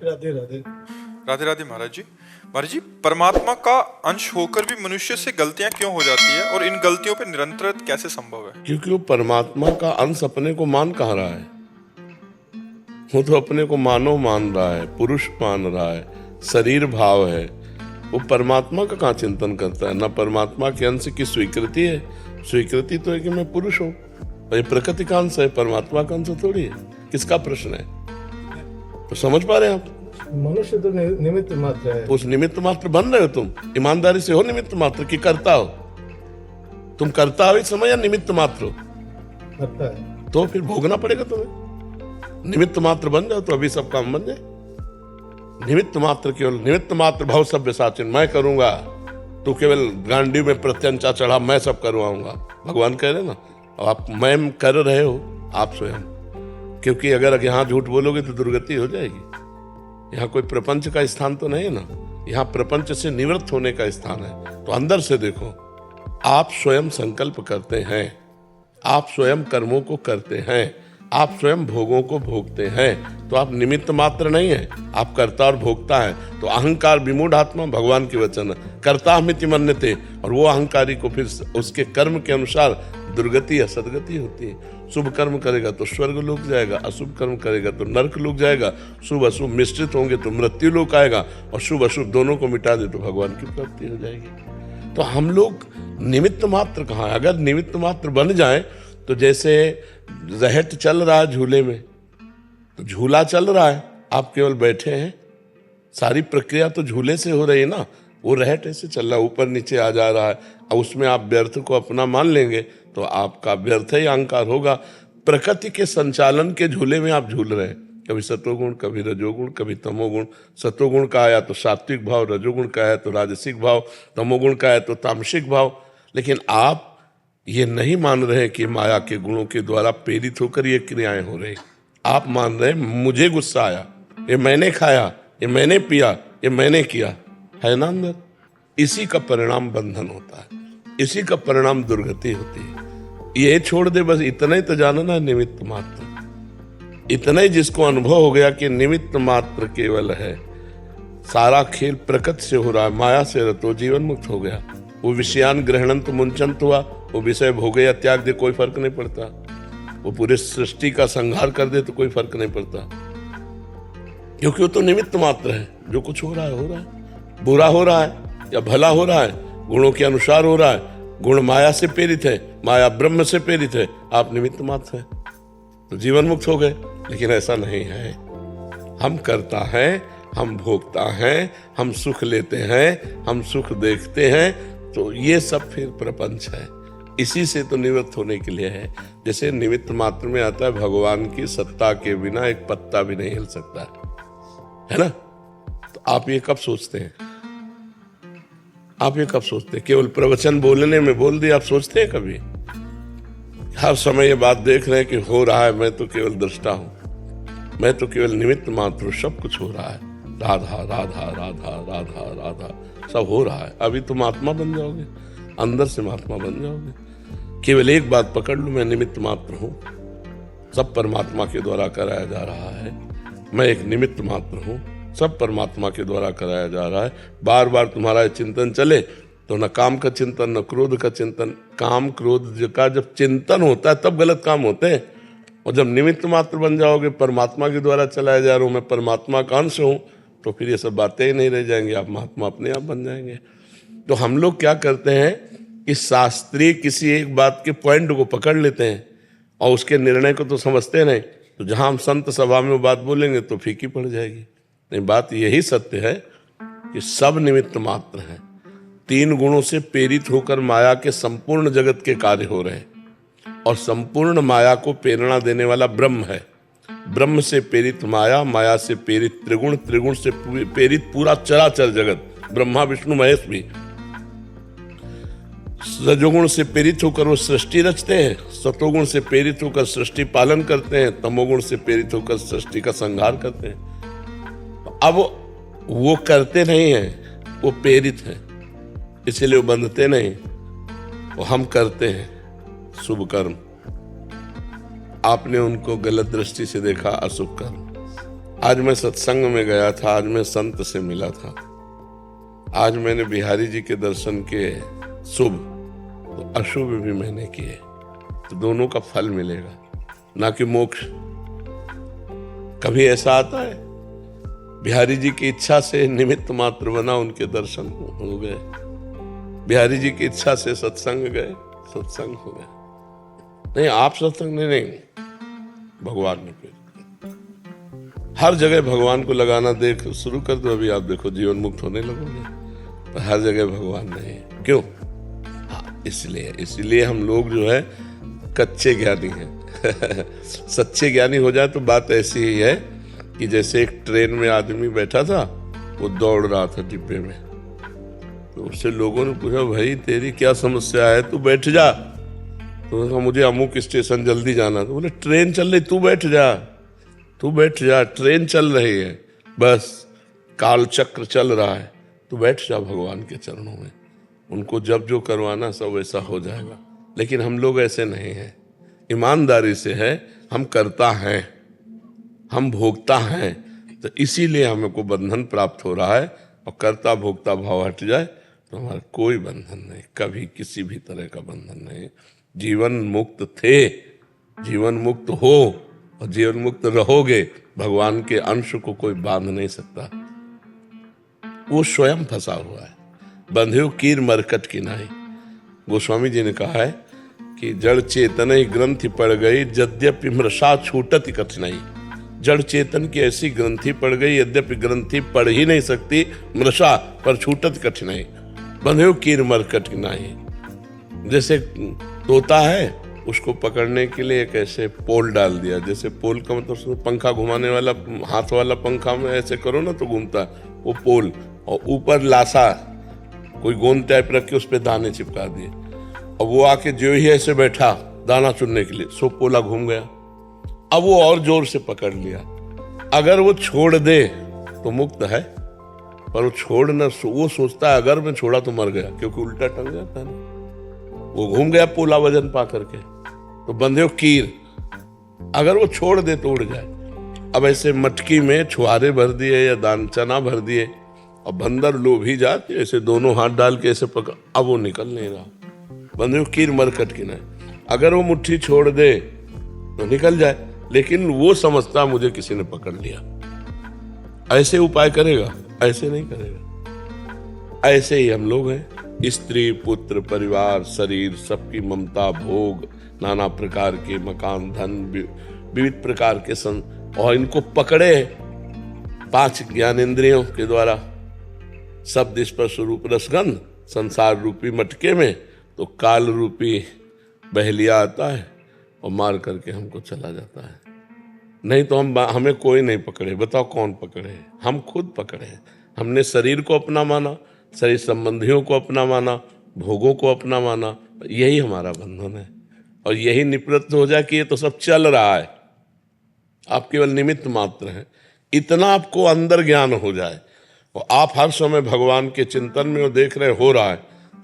राधे राधे। राधे राधे महाराज जी। महाराज जी, परमात्मा का अंश होकर भी मनुष्य से गलतियां क्यों हो जाती है और इन गलतियों पर निरंतर कैसे संभव है? क्योंकि वो परमात्मा का अंश अपने को मान कहाँ रहा है। वो तो अपने को मानव मान रहा है, पुरुष मान रहा है, शरीर भाव है। वो परमात्मा का कहाँ चिंतन करता है। ना परमात्मा के अंश की स्वीकृति है। स्वीकृति तो है कि मैं पुरुष हूँ, ये प्रकृति का अंश है, परमात्मा का अंश थोड़ी है। किसका प्रश्न है? तो समझ पा रहे हैं आप? मनुष्य तो निमित्त मात्र है। उस निमित्त मात्र बन रहे हो तुम। ईमानदारी से हो निमित्त मात्र कि करता हो? तुम करता हो इस समय या निमित्त मात्र हो? करता है। तो फिर भोगना पड़ेगा तुम्हें। निमित्त मात्र बन जाओ तो अभी सब काम बन जाए। निमित्त मात्र केवल निमित्त मात्र भव सभ्य साचिन, मैं करूंगा, तू केवल गांडी में प्रत्यंचा चढ़ा, मैं सब करवाऊंगा। भगवान कह रहे ना, आप मैं कर रहे हो आप स्वयं। क्योंकि अगर यहाँ झूठ बोलोगे तो दुर्गति हो जाएगी। यहाँ कोई प्रपंच का स्थान तो नहीं है ना, यहाँ प्रपंच से निवृत्त होने का स्थान है। तो अंदर से देखो, आप स्वयं संकल्प करते हैं, आप स्वयं कर्मों को करते हैं, आप स्वयं भोगों को भोगते हैं। तो आप निमित्त मात्र नहीं है, आप कर्ता और भोगता है। तो अहंकार विमूढ़ आत्मा, भगवान के वचन, कर्ता हमिति मन्यते, और वो अहंकारी को फिर उसके कर्म के अनुसार दुर्गति या सदगति होती है। शुभ कर्म करेगा तो स्वर्ग लोक जाएगा, अशुभ कर्म करेगा तो नरक लोक जाएगा। शुभ अशुभ मिश्रित होंगे तो मृत्यु लोक आएगा, और शुभ अशुभ दोनों को मिटा दे तो भगवान की प्राप्ति हो जाएगी। तो हम लोग निमित्त मात्र कहाँ है? अगर निमित्त मात्र बन जाए तो जैसे रहट चल रहा है झूले में, तो झूला चल रहा है, आप केवल बैठे हैं, सारी प्रक्रिया तो झूले से हो रही है ना। वो रहट ऐसे चल रहा है, ऊपर नीचे आ जा रहा है, और उसमें आप व्यर्थ को अपना मान लेंगे तो आपका व्यर्थ ही अहंकार होगा। प्रकृति के संचालन के झूले में आप झूल रहे हैं, कभी सतोगुण, कभी रजोगुण, कभी तमोगुण। सतोगुण का आया तो सात्विक भाव, रजोगुण का आया तो राजसिक भाव, तमोगुण का आया तो तामसिक भाव। लेकिन आप ये नहीं मान रहे कि माया के गुणों के द्वारा प्रेरित होकर ये क्रियाएं हो रही। आप मान रहे मुझे गुस्सा आया, ये मैंने खाया, ये मैंने पिया, ये मैंने किया, है ना अंदर। इसी का परिणाम बंधन होता है, इसी का परिणाम दुर्गति होती है। ये छोड़ दे, बस इतना ही तो जानना है, निमित्त मात्र। इतना ही जिसको अनुभव हो गया कि निमित्त मात्र केवल है, सारा खेल प्रकृति से हो रहा है, माया से रतो जीवन मुक्त हो गया। वो विषयान ग्रहणंत मुंचंत हुआ, वो विषय भोगे या त्याग दे, कोई फर्क नहीं पड़ता। वो पूरे सृष्टि का संहार कर दे तो कोई फर्क नहीं पड़ता, क्योंकि वो तो निमित्त मात्र है। जो कुछ हो रहा है, बुरा हो रहा है या भला हो रहा है, गुणों के अनुसार हो रहा है। गुण माया से प्रेरित है, माया ब्रह्म से प्रेरित है, आप निमित्त मात्र है, तो जीवन मुक्त हो गए। लेकिन ऐसा नहीं है। हम करता है, हम भोगता है, हम सुख लेते हैं, हम सुख देखते हैं, तो ये सब फिर प्रपंच है। इसी से तो निवृत्त होने के लिए है। जैसे निमित्त मात्र में आता है, भगवान की सत्ता के बिना एक पत्ता भी नहीं हिल सकता है ना। तो आप ये कब सोचते हैं? आप ये कब सोचते हैं? केवल प्रवचन बोलने में बोल दिया, आप सोचते हैं कभी? हर समय ये बात देख रहे हैं कि हो रहा है, मैं तो केवल दृष्टा हूं, मैं तो केवल निमित्त मात्र हूं, सब कुछ हो रहा है। राधा राधा राधा राधा राधा सब हो रहा है। अभी तुम आत्मा बन जाओगे, अंदर से महात्मा बन जाओगे। केवल एक बात पकड़ लो, मैं निमित्त मात्र हूं, सब परमात्मा के द्वारा कराया जा रहा है। मैं एक निमित्त मात्र हूं, सब परमात्मा के द्वारा कराया जा रहा है। बार बार तुम्हारा चिंतन चले तो न काम का चिंतन, न क्रोध का चिंतन। काम क्रोध का जब चिंतन होता है तब गलत काम होते हैं। और जब निमित्त मात्र बन जाओगे, परमात्मा के द्वारा चलाया जा रहा हूं, मैं परमात्मा का अंश हूं, तो फिर ये सब बातें ही नहीं रह जाएंगी, आप महात्मा अपने आप बन जाएंगे। तो हम लोग क्या करते हैं कि शास्त्रीय किसी एक बात के पॉइंट को पकड़ लेते हैं और उसके निर्णय को तो समझते नहीं। तो जहां हम संत सभा में वो बात बोलेंगे तो फीकी पड़ जाएगी। नहीं, बात यही सत्य है कि सब निमित्त मात्र हैं। तीन गुणों से प्रेरित होकर माया के संपूर्ण जगत के कार्य हो रहे हैं, और संपूर्ण माया को प्रेरणा देने वाला ब्रह्म है। ब्रह्म से प्रेरित माया, माया से प्रेरित त्रिगुण, त्रिगुण से प्रेरित पूरा चराचर जगत, ब्रह्मा विष्णु महेश भी। रजोगुण से प्रेरित होकर वो सृष्टि रचते हैं, सतोगुण से प्रेरित होकर सृष्टि पालन करते हैं, तमोगुण से प्रेरित होकर सृष्टि का संहार करते हैं। अब वो करते नहीं हैं, वो प्रेरित हैं, इसलिए वो बंधते नहीं। वो हम करते हैं शुभ कर्म, आपने उनको गलत दृष्टि से देखा अशुभ कर्म। आज मैं सत्संग में गया था, आज मैं संत से मिला था, आज मैंने बिहारी जी के दर्शन किए, शुभ तो अशुभ भी मैंने किए, तो दोनों का फल मिलेगा, ना कि मोक्ष। कभी ऐसा आता है बिहारी जी की इच्छा से निमित्त मात्र बना, उनके दर्शन हो गए, बिहारी जी की इच्छा से सत्संग गए, सत्संग हो गए। नहीं, आप सत्संग नहीं, भगवान ने प्रेरित। हर जगह भगवान को लगाना देख शुरू कर दो, अभी आप देखो जीवन मुक्त होने लगोगे। पर हर जगह भगवान नहीं है, क्यों? हाँ, इसलिए हम लोग जो है कच्चे ज्ञानी हैं। सच्चे ज्ञानी हो जाए तो बात ऐसी ही है कि जैसे एक ट्रेन में आदमी बैठा था, वो दौड़ रहा था डिब्बे में, तो उससे लोगों ने पूछा, भाई तेरी क्या समस्या है, तू बैठ जा। तो कहा, मुझे अमुक स्टेशन जल्दी जाना। तो बोले, ट्रेन चल रही, तू बैठ जा, तू बैठ जा, ट्रेन चल रही है, बस काल चक्र चल रहा है, तू बैठ जा भगवान के चरणों में, उनको जब जो करवाना सब वैसा हो जाएगा। लेकिन हम लोग ऐसे नहीं हैं, ईमानदारी से है, हम करता हैं, हम भोगता हैं, तो इसीलिए हमको बंधन प्राप्त हो रहा है। और करता भोगता भाव हट जाए तो हमारा कोई बंधन नहीं, कभी किसी भी तरह का बंधन नहीं। जीवन मुक्त थे, जीवन मुक्त हो और जीवन मुक्त रहोगे, भगवान के अंश को कोई बांध नहीं सकता, वो स्वयं फंसा हुआ है। बंध्यो कीर मरकट की नाई, गोस्वामी जी ने कहा है कि जड़ चेतन ही ग्रंथि पड़ गई, यद्यपि मृषा छूटत कठिनाई। जड़ चेतन की ऐसी ग्रंथि पड़ गई, यद्यपि ग्रंथि पड़ ही नहीं सकती मृषा, पर छूटत कठिनाई। बंध्यो कीर मरकट की नाई, जैसे तोता है, उसको पकड़ने के लिए एक ऐसे पोल डाल दिया, जैसे पोल का मतलब पंखा घुमाने वाला, हाथ वाला पंखा में ऐसे करो ना तो घूमता, वो पोल, और ऊपर लाशा कोई गोंद टाइप रख के उस पर दाने चिपका दिए, और वो आके जो ही ऐसे बैठा दाना चुनने के लिए, सो पोला घूम गया। अब वो और जोर से पकड़ लिया, अगर वो छोड़ दे तो मुक्त है, पर वो छोड़ न, वो सोचता है अगर मैं छोड़ा तो मर गया, क्योंकि उल्टा टंग जाता है ना, वो घूम गया पोला वजन पा करके। तो बंधे कीर, अगर वो छोड़ दे तो उड़ जाए। अब ऐसे मटकी में छुआरे भर दिए या दान चना भर दिए, और बंदर लोभी जाते ऐसे दोनों हाथ डाल के ऐसे पकड़, अब वो निकल नहीं रहा। बंधे कीर मरकट की नहीं, अगर वो मुट्ठी छोड़ दे तो निकल जाए, लेकिन वो समझता मुझे किसी ने पकड़ लिया, ऐसे उपाय करेगा, ऐसे नहीं करेगा। ऐसे ही हम लोग हैं, स्त्री पुत्र परिवार शरीर सबकी ममता भोग, नाना प्रकार के मकान धन विविध प्रकार के और इनको पकड़े 5 ज्ञानेंद्रियों के द्वारा, शब्द स्पर्श रूप रसगंध संसार रूपी मटके में, तो काल रूपी बहलिया आता है और मार करके हमको चला जाता है। नहीं तो हमें कोई नहीं पकड़े, बताओ कौन पकड़े? हम खुद पकड़े। हमने शरीर को अपना माना, शरीर संबंधियों को अपना माना, भोगों को अपना माना, यही हमारा बंधन है। और यही निवृत्त हो जाए कि ये तो सब चल रहा है, आप केवल निमित्त मात्र हैं, इतना आपको अंदर ज्ञान हो जाए और आप हर समय भगवान के चिंतन में वो देख रहे हो रहा है,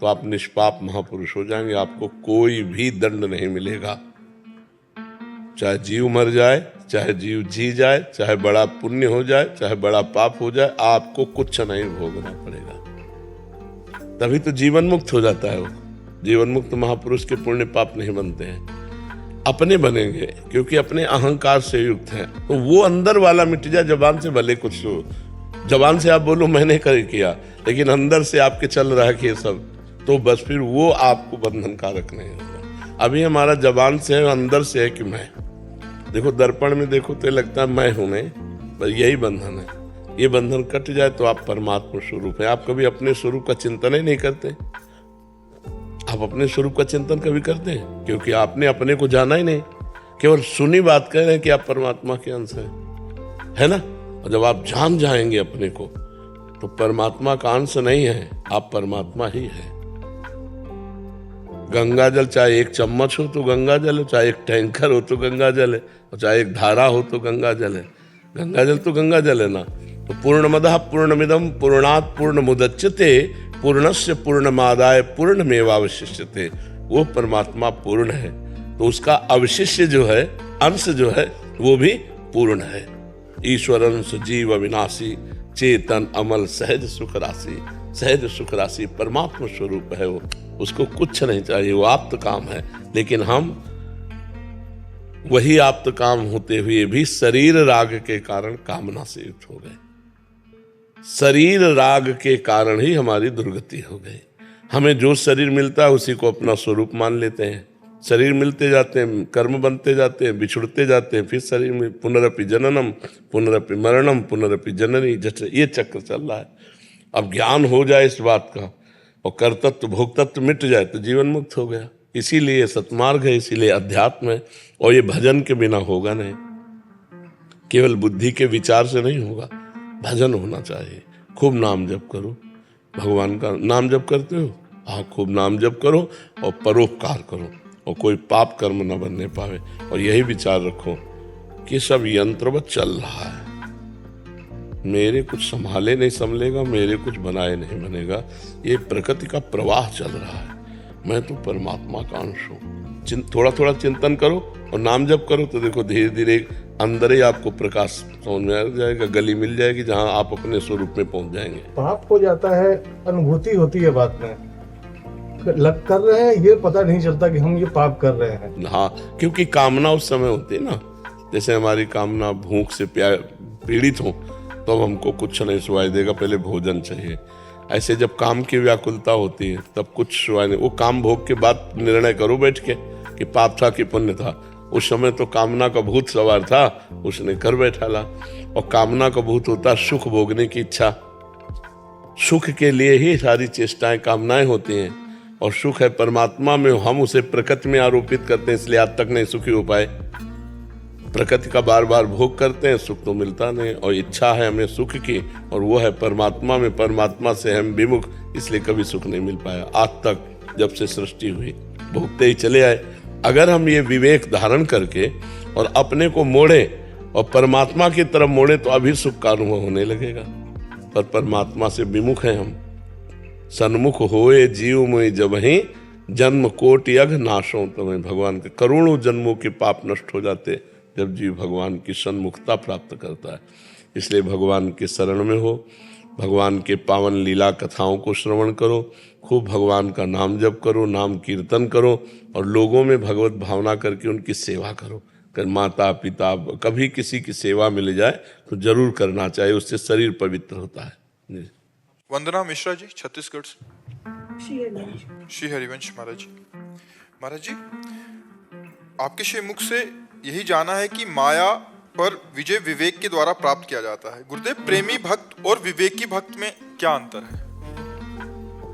तो आप निष्पाप महापुरुष हो जाएंगे। आपको कोई भी दंड नहीं मिलेगा, चाहे जीव मर जाए, चाहे जीव जी जाए, चाहे बड़ा पुण्य हो जाए, चाहे बड़ा पाप हो जाए, आपको कुछ नहीं भोगना पड़ेगा। तभी तो जीवन मुक्त हो जाता है वो। जीवन मुक्त महापुरुष के पुण्य पाप नहीं बनते हैं, अपने बनेंगे, क्योंकि अपने अहंकार से युक्त हैं। तो वो अंदर वाला मिट जाए, जबान से भले कुछ हो, जबान से आप बोलो मैंने कर किया, लेकिन अंदर से आपके चल रहा है कि ये सब, तो बस फिर वो आपको बंधन कारक नहीं होगा। अभी हमारा जबान से है, अंदर से है कि मैं, देखो दर्पण में देखो तो लगता है मैं हूं, नहीं, बस यही बंधन है। ये बंधन कट जाए तो आप परमात्मा स्वरूप है। आप कभी अपने स्वरूप का चिंतन ही नहीं करते। आप अपने स्वरूप का चिंतन कभी करते हैं? क्योंकि आपने अपने को जाना ही नहीं, केवल सुनी बात कह रहे हैं कि आप परमात्मा के अंश है ना। और जब आप जान जाएंगे अपने को, तो परमात्मा का अंश नहीं है, आप परमात्मा ही है। गंगा जल चाहे एक चम्मच हो तो गंगा जल है, चाहे एक टैंकर हो तो गंगा जल है, और चाहे एक धारा हो तो गंगा जल है। गंगा जल तो गंगा जल है ना। तो पूर्णमदः पूर्णमिदं पूर्णात् पूर्णमुदच्यते पूर्णस्य पूर्णमादाय पूर्णमेवावशिष्यते। वो परमात्मा पूर्ण है, तो उसका अवशिष्य जो है, अंश जो है, वो भी पूर्ण है। ईश्वरंश जीव अविनाशी, चेतन अमल सहज सुख राशि। सहज सुख राशि परमात्मा स्वरूप है वो, उसको कुछ नहीं चाहिए, वो आप्त काम है। लेकिन हम वही आप्त काम होते हुए भी शरीर राग के कारण कामना से युक्त हो गए। शरीर राग के कारण ही हमारी दुर्गति हो गई। हमें जो शरीर मिलता है उसी को अपना स्वरूप मान लेते हैं। शरीर मिलते जाते हैं, कर्म बनते जाते हैं, बिछुड़ते जाते हैं, फिर शरीर में पुनरपि जननम पुनरपि मरणम पुनरपि जननी, जैसे ये चक्र चल रहा है। अब ज्ञान हो जाए इस बात का और कर्तत्व भोक्तत्व मिट जाए तो जीवन मुक्त हो गया। इसीलिए सतमार्ग है, इसीलिए अध्यात्म है। और ये भजन के बिना होगा नहीं, केवल बुद्धि के विचार से नहीं होगा, भजन होना चाहिए। खूब नाम जप करो, भगवान का नाम जप करते हो, हाँ खूब नाम जप करो और परोपकार करो और कोई पाप कर्म न बनने पावे। और यही विचार रखो कि सब यंत्रवत चल रहा है, मेरे कुछ संभाले नहीं संभलेगा, मेरे कुछ बनाए नहीं बनेगा। ये प्रकृति का प्रवाह चल रहा है, मैं तो परमात्मा का अंश हूँ। थोड़ा थोड़ा चिंतन करो और नाम जप करो तो देखो धीरे धीरे अंदर ही आपको प्रकाश समझ में आ जाएगा, गली मिल जाएगी जहाँ आप अपने स्वरूप में पहुंच जाएंगे। पाप हो जाता है, अनुभूति होती है बात में, लग कर रहे हैं ये पता नहीं चलता कि हम ये पाप कर रहे हैं। हाँ, क्योंकि कामना उस समय होती है ना, जैसे हमारी कामना भूख से पीड़ित हो तो हमको कुछ नहीं सुनाई देगा, पहले भोजन चाहिए। ऐसे जब काम की व्याकुलता होती है तब कुछ सुनाई नहीं, वो काम भोग के बाद निर्णय करो बैठ के कि पाप था कि पुण्य था। उस समय तो कामना का भूत सवार था, उसने कर बैठा ला। और कामना का भूत होता सुख भोगने की इच्छा, सुख के लिए ही सारी चेष्टाएं कामनाएं होती हैं। और सुख है परमात्मा में, हम उसे प्रकृति में आरोपित करते हैं, इसलिए आज तक नहीं सुखी हो पाए। प्रकृति का बार बार भोग करते हैं, सुख तो मिलता नहीं। और इच्छा है हमें सुख की और वो है परमात्मा में, परमात्मा से हम विमुख, इसलिए कभी सुख नहीं मिल पाया आज तक। जब से सृष्टि हुई भोगते ही चले आए। अगर हम ये विवेक धारण करके और अपने को मोड़े और परमात्मा की तरफ मोड़े तो अभी सुख का अनुभव होने लगेगा। पर परमात्मा से विमुख है हम। सन्मुख होए जीव मोहि जबहि, जन्म कोटि अघ नाशों तुम्हें। भगवान के करोड़ों जन्मों के पाप नष्ट हो जाते जब जीव भगवान की सन्मुखता प्राप्त करता है। इसलिए भगवान के शरण में हो, भगवान के पावन लीला कथाओं को श्रवण करो, खूब भगवान का नाम जप करो, नाम कीर्तन करो और लोगों में भगवत भावना करके उनकी सेवा करो। कर माता पिता कभी किसी की सेवा मिल जाए तो जरूर करना चाहिए, उससे शरीर पवित्र होता है। वंदना मिश्रा जी, छत्तीसगढ़ से। श्री हरिवंश महाराज जी। महाराज जी, आपके श्रीमुख से यही जाना है कि माया पर विजय विवेक के द्वारा प्राप्त किया जाता है। गुरुदेव, प्रेमी भक्त और विवेकी भक्त में क्या अंतर है?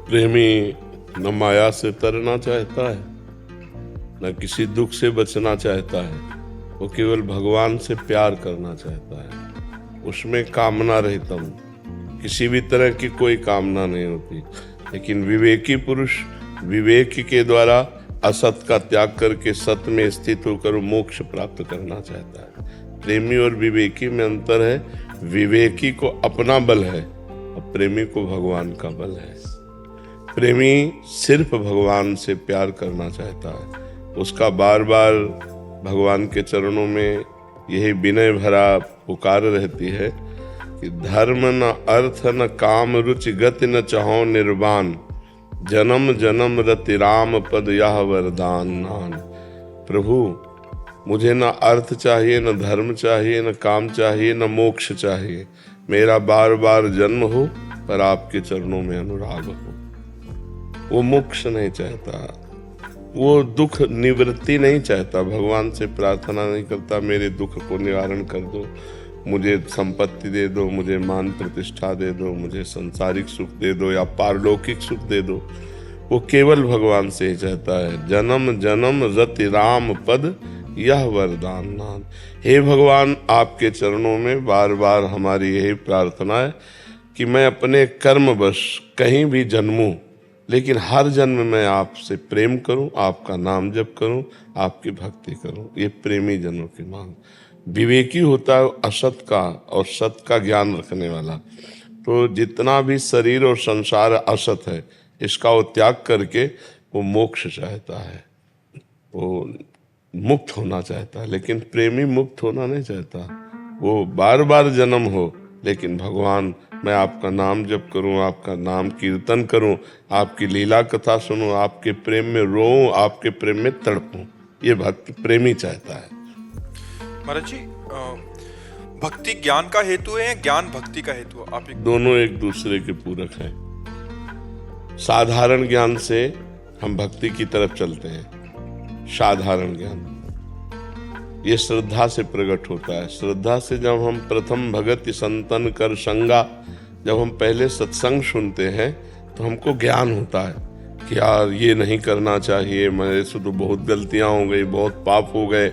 प्रेमी न माया से तरना चाहता है, न किसी दुख से बचना चाहता है, वो केवल भगवान से प्यार करना चाहता है। उसमें कामना रहितम, किसी भी तरह की कोई कामना नहीं होती। लेकिन विवेकी पुरुष विवेक के द्वारा असत का त्याग करके सत्य में स्थित होकर मोक्ष प्राप्त करना चाहता है। प्रेमी और विवेकी में अंतर है, विवेकी को अपना बल है और प्रेमी को भगवान का बल है। प्रेमी सिर्फ भगवान से प्यार करना चाहता है, उसका बार बार भगवान के चरणों में यही विनय भरा पुकार रहती है कि धर्म न अर्थ न काम रुचि गति न चाहो निर्वाण, जन्म जन्म रति राम पद यह वरदान नान। प्रभु, मुझे न अर्थ चाहिए, न धर्म चाहिए, न काम चाहिए, न मोक्ष चाहिए। मेरा बार बार जन्म हो पर आपके चरणों में अनुराग हो। वो मोक्ष नहीं चाहता, वो दुख निवृत्ति नहीं चाहता, भगवान से प्रार्थना नहीं करता मेरे दुख को निवारण कर दो, मुझे संपत्ति दे दो, मुझे मान प्रतिष्ठा दे दो, मुझे सांसारिक सुख दे दो या पारलौकिक सुख दे दो। वो केवल भगवान से ही चाहता है। जन्म जन्म रति राम पद यह वरदान नान। हे भगवान, आपके चरणों में बार बार हमारी यही प्रार्थना है कि मैं अपने कर्मवश कहीं भी जन्मूं, लेकिन हर जन्म में आपसे प्रेम करूं, आपका नाम जप करूं, आपकी भक्ति करूं। ये प्रेमी जनों की मांग। विवेकी होता है असत का और सत का ज्ञान रखने वाला। तो जितना भी शरीर और संसार असत है, इसका वो त्याग करके वो मोक्ष चाहता है, वो मुक्त होना चाहता है। लेकिन प्रेमी मुक्त होना नहीं चाहता, वो बार बार जन्म हो, लेकिन भगवान मैं आपका नाम जप करूं, आपका नाम कीर्तन करूं, आपकी लीला कथा सुनूं, आपके प्रेम में रोऊं, आपके प्रेम में तड़पूं, ये भक्त प्रेमी चाहता है। महाराज जी, भक्ति ज्ञान का हेतु है या ज्ञान भक्ति का हेतु है? आप दोनों एक दूसरे के पूरक हैं। साधारण ज्ञान से हम भक्ति की तरफ चलते हैं। साधारण ज्ञान ये श्रद्धा से प्रकट होता है। श्रद्धा से जब हम प्रथम भगत संतन कर संगा, जब हम पहले सत्संग सुनते हैं तो हमको ज्ञान होता है कि यार ये नहीं करना चाहिए, मेरे से तो बहुत गलतियां हो गई, बहुत पाप हो गए,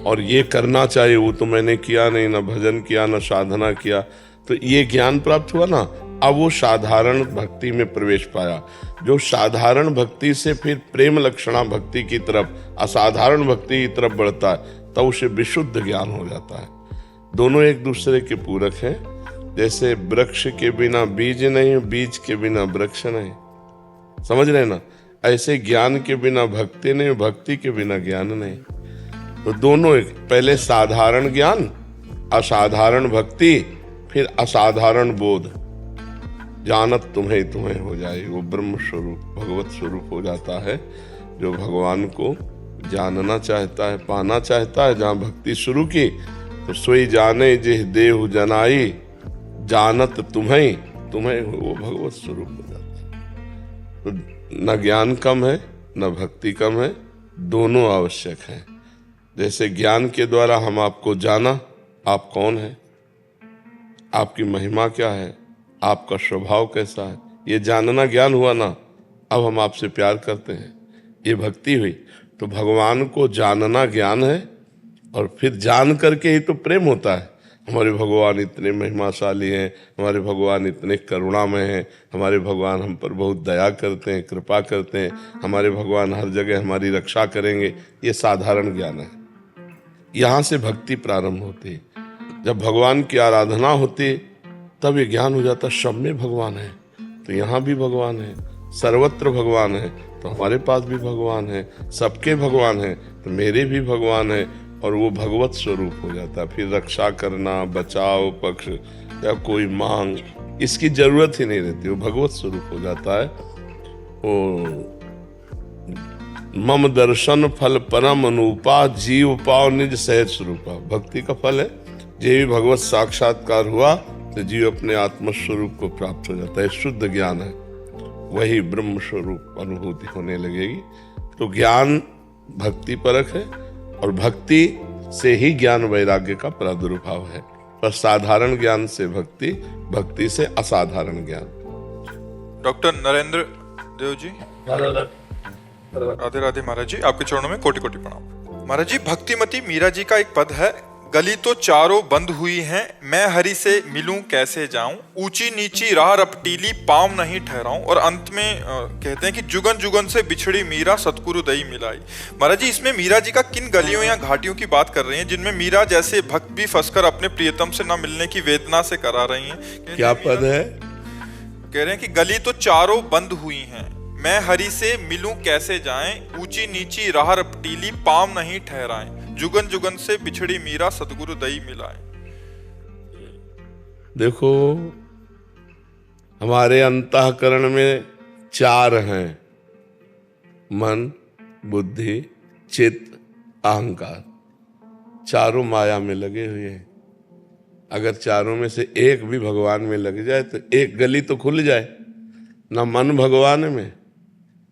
और ये करना चाहिए, वो तो मैंने किया नहीं, ना भजन किया ना साधना किया। तो ये ज्ञान प्राप्त हुआ ना, अब वो साधारण भक्ति में प्रवेश पाया। जो साधारण भक्ति से फिर प्रेम लक्षणा भक्ति की तरफ, असाधारण भक्ति की तरफ बढ़ता है, तब उसे विशुद्ध ज्ञान हो जाता है। दोनों एक दूसरे के पूरक हैं। जैसे वृक्ष के बिना बीज नहीं, बीज के बिना वृक्ष नहीं, समझ रहे ना, ऐसे ज्ञान के बिना भक्ति नहीं, भक्ति के बिना ज्ञान नहीं। तो दोनों एक, पहले साधारण ज्ञान, असाधारण भक्ति, फिर असाधारण बोध, जानत तुम्हें तुम्हें हो जाए, वो ब्रह्म स्वरूप भगवत स्वरूप हो जाता है। जो भगवान को जानना चाहता है, पाना चाहता है, जहाँ भक्ति शुरू की तो सोई जाने जिह देहु जनाई, जानत तुम्हें तुम्हें वो भगवत स्वरूप हो जाता है। तो न ज्ञान कम है न भक्ति कम है, दोनों आवश्यक हैं। जैसे ज्ञान के द्वारा हम आपको जाना, आप कौन है, आपकी महिमा क्या है, आपका स्वभाव कैसा है, ये जानना ज्ञान हुआ ना। अब हम आपसे प्यार करते हैं, ये भक्ति हुई। तो भगवान को जानना ज्ञान है, और फिर जान करके ही तो प्रेम होता है। हमारे भगवान इतने महिमाशाली हैं, हमारे भगवान इतने करुणामय हैं, हमारे भगवान हम पर बहुत दया करते हैं, कृपा करते हैं, हमारे भगवान हर जगह हमारी रक्षा करेंगे, ये साधारण ज्ञान है। यहाँ से भक्ति प्रारंभ होती है। जब भगवान की आराधना होती तब ये ज्ञान हो जाता, सब में भगवान है तो यहाँ भी भगवान है, सर्वत्र भगवान है तो हमारे पास भी भगवान है, सबके भगवान है तो मेरे भी भगवान है, और वो भगवत स्वरूप हो जाता है। फिर रक्षा करना, बचाव पक्ष या कोई मांग, इसकी जरूरत ही नहीं रहती, वो भगवत स्वरूप हो जाता है। वो मम दर्शन फल परम अनुपा, जीव पाव निज सहज स्वरूपा। भक्ति का फल है, जे भी भगवत साक्षात्कार हुआ तो जीव अपने आत्मस्वरूप को प्राप्त हो जाता है। शुद्ध ज्ञान है, वही ब्रह्म स्वरूप अनुभूति होने लगेगी। तो ज्ञान भक्ति परक है, और भक्ति से ही ज्ञान वैराग्य का प्रादुर्भाव है। पर साधारण ज्ञान से भक्ति, भक्ति से असाधारण ज्ञान। डॉक्टर नरेंद्र देव जी, राधे राधे। महाराज जी, आपके चरणों में कोटि कोटि प्रणाम। महाराज जी, भक्तिमती मीरा जी का एक पद है, गली तो चारों बंद हुई हैं, मैं हरि से मिलूं कैसे जाऊं, ऊंची नीची राह रपटीली पाँव नहीं ठहराऊं। और अंत में कहते हैं कि जुगन जुगन से बिछड़ी मीरा सतगुरु दई मिलाई। महाराज जी, इसमें मीरा जी का किन गलियों या घाटियों की बात कर रहे हैं जिनमें मीरा जैसे भक्त भी फंसकर अपने प्रियतम से न मिलने की वेदना से करा रही हैं? क्या पद है? कह रहे हैं कि गली तो चारों बंद हुई हैं, मैं हरि से मिलूं कैसे जाएं, ऊंची नीची राह रपटीली पाँव नहीं ठहराएं, जुगन जुगन से बिछड़ी मीरा सतगुरु दई मिलाए। देखो, हमारे अंतःकरण में चार हैं, मन, बुद्धि, चित्त, अहंकार। चारों माया में लगे हुए हैं। अगर चारों में से एक भी भगवान में लग जाए तो एक गली तो खुल जाए। न मन भगवान में,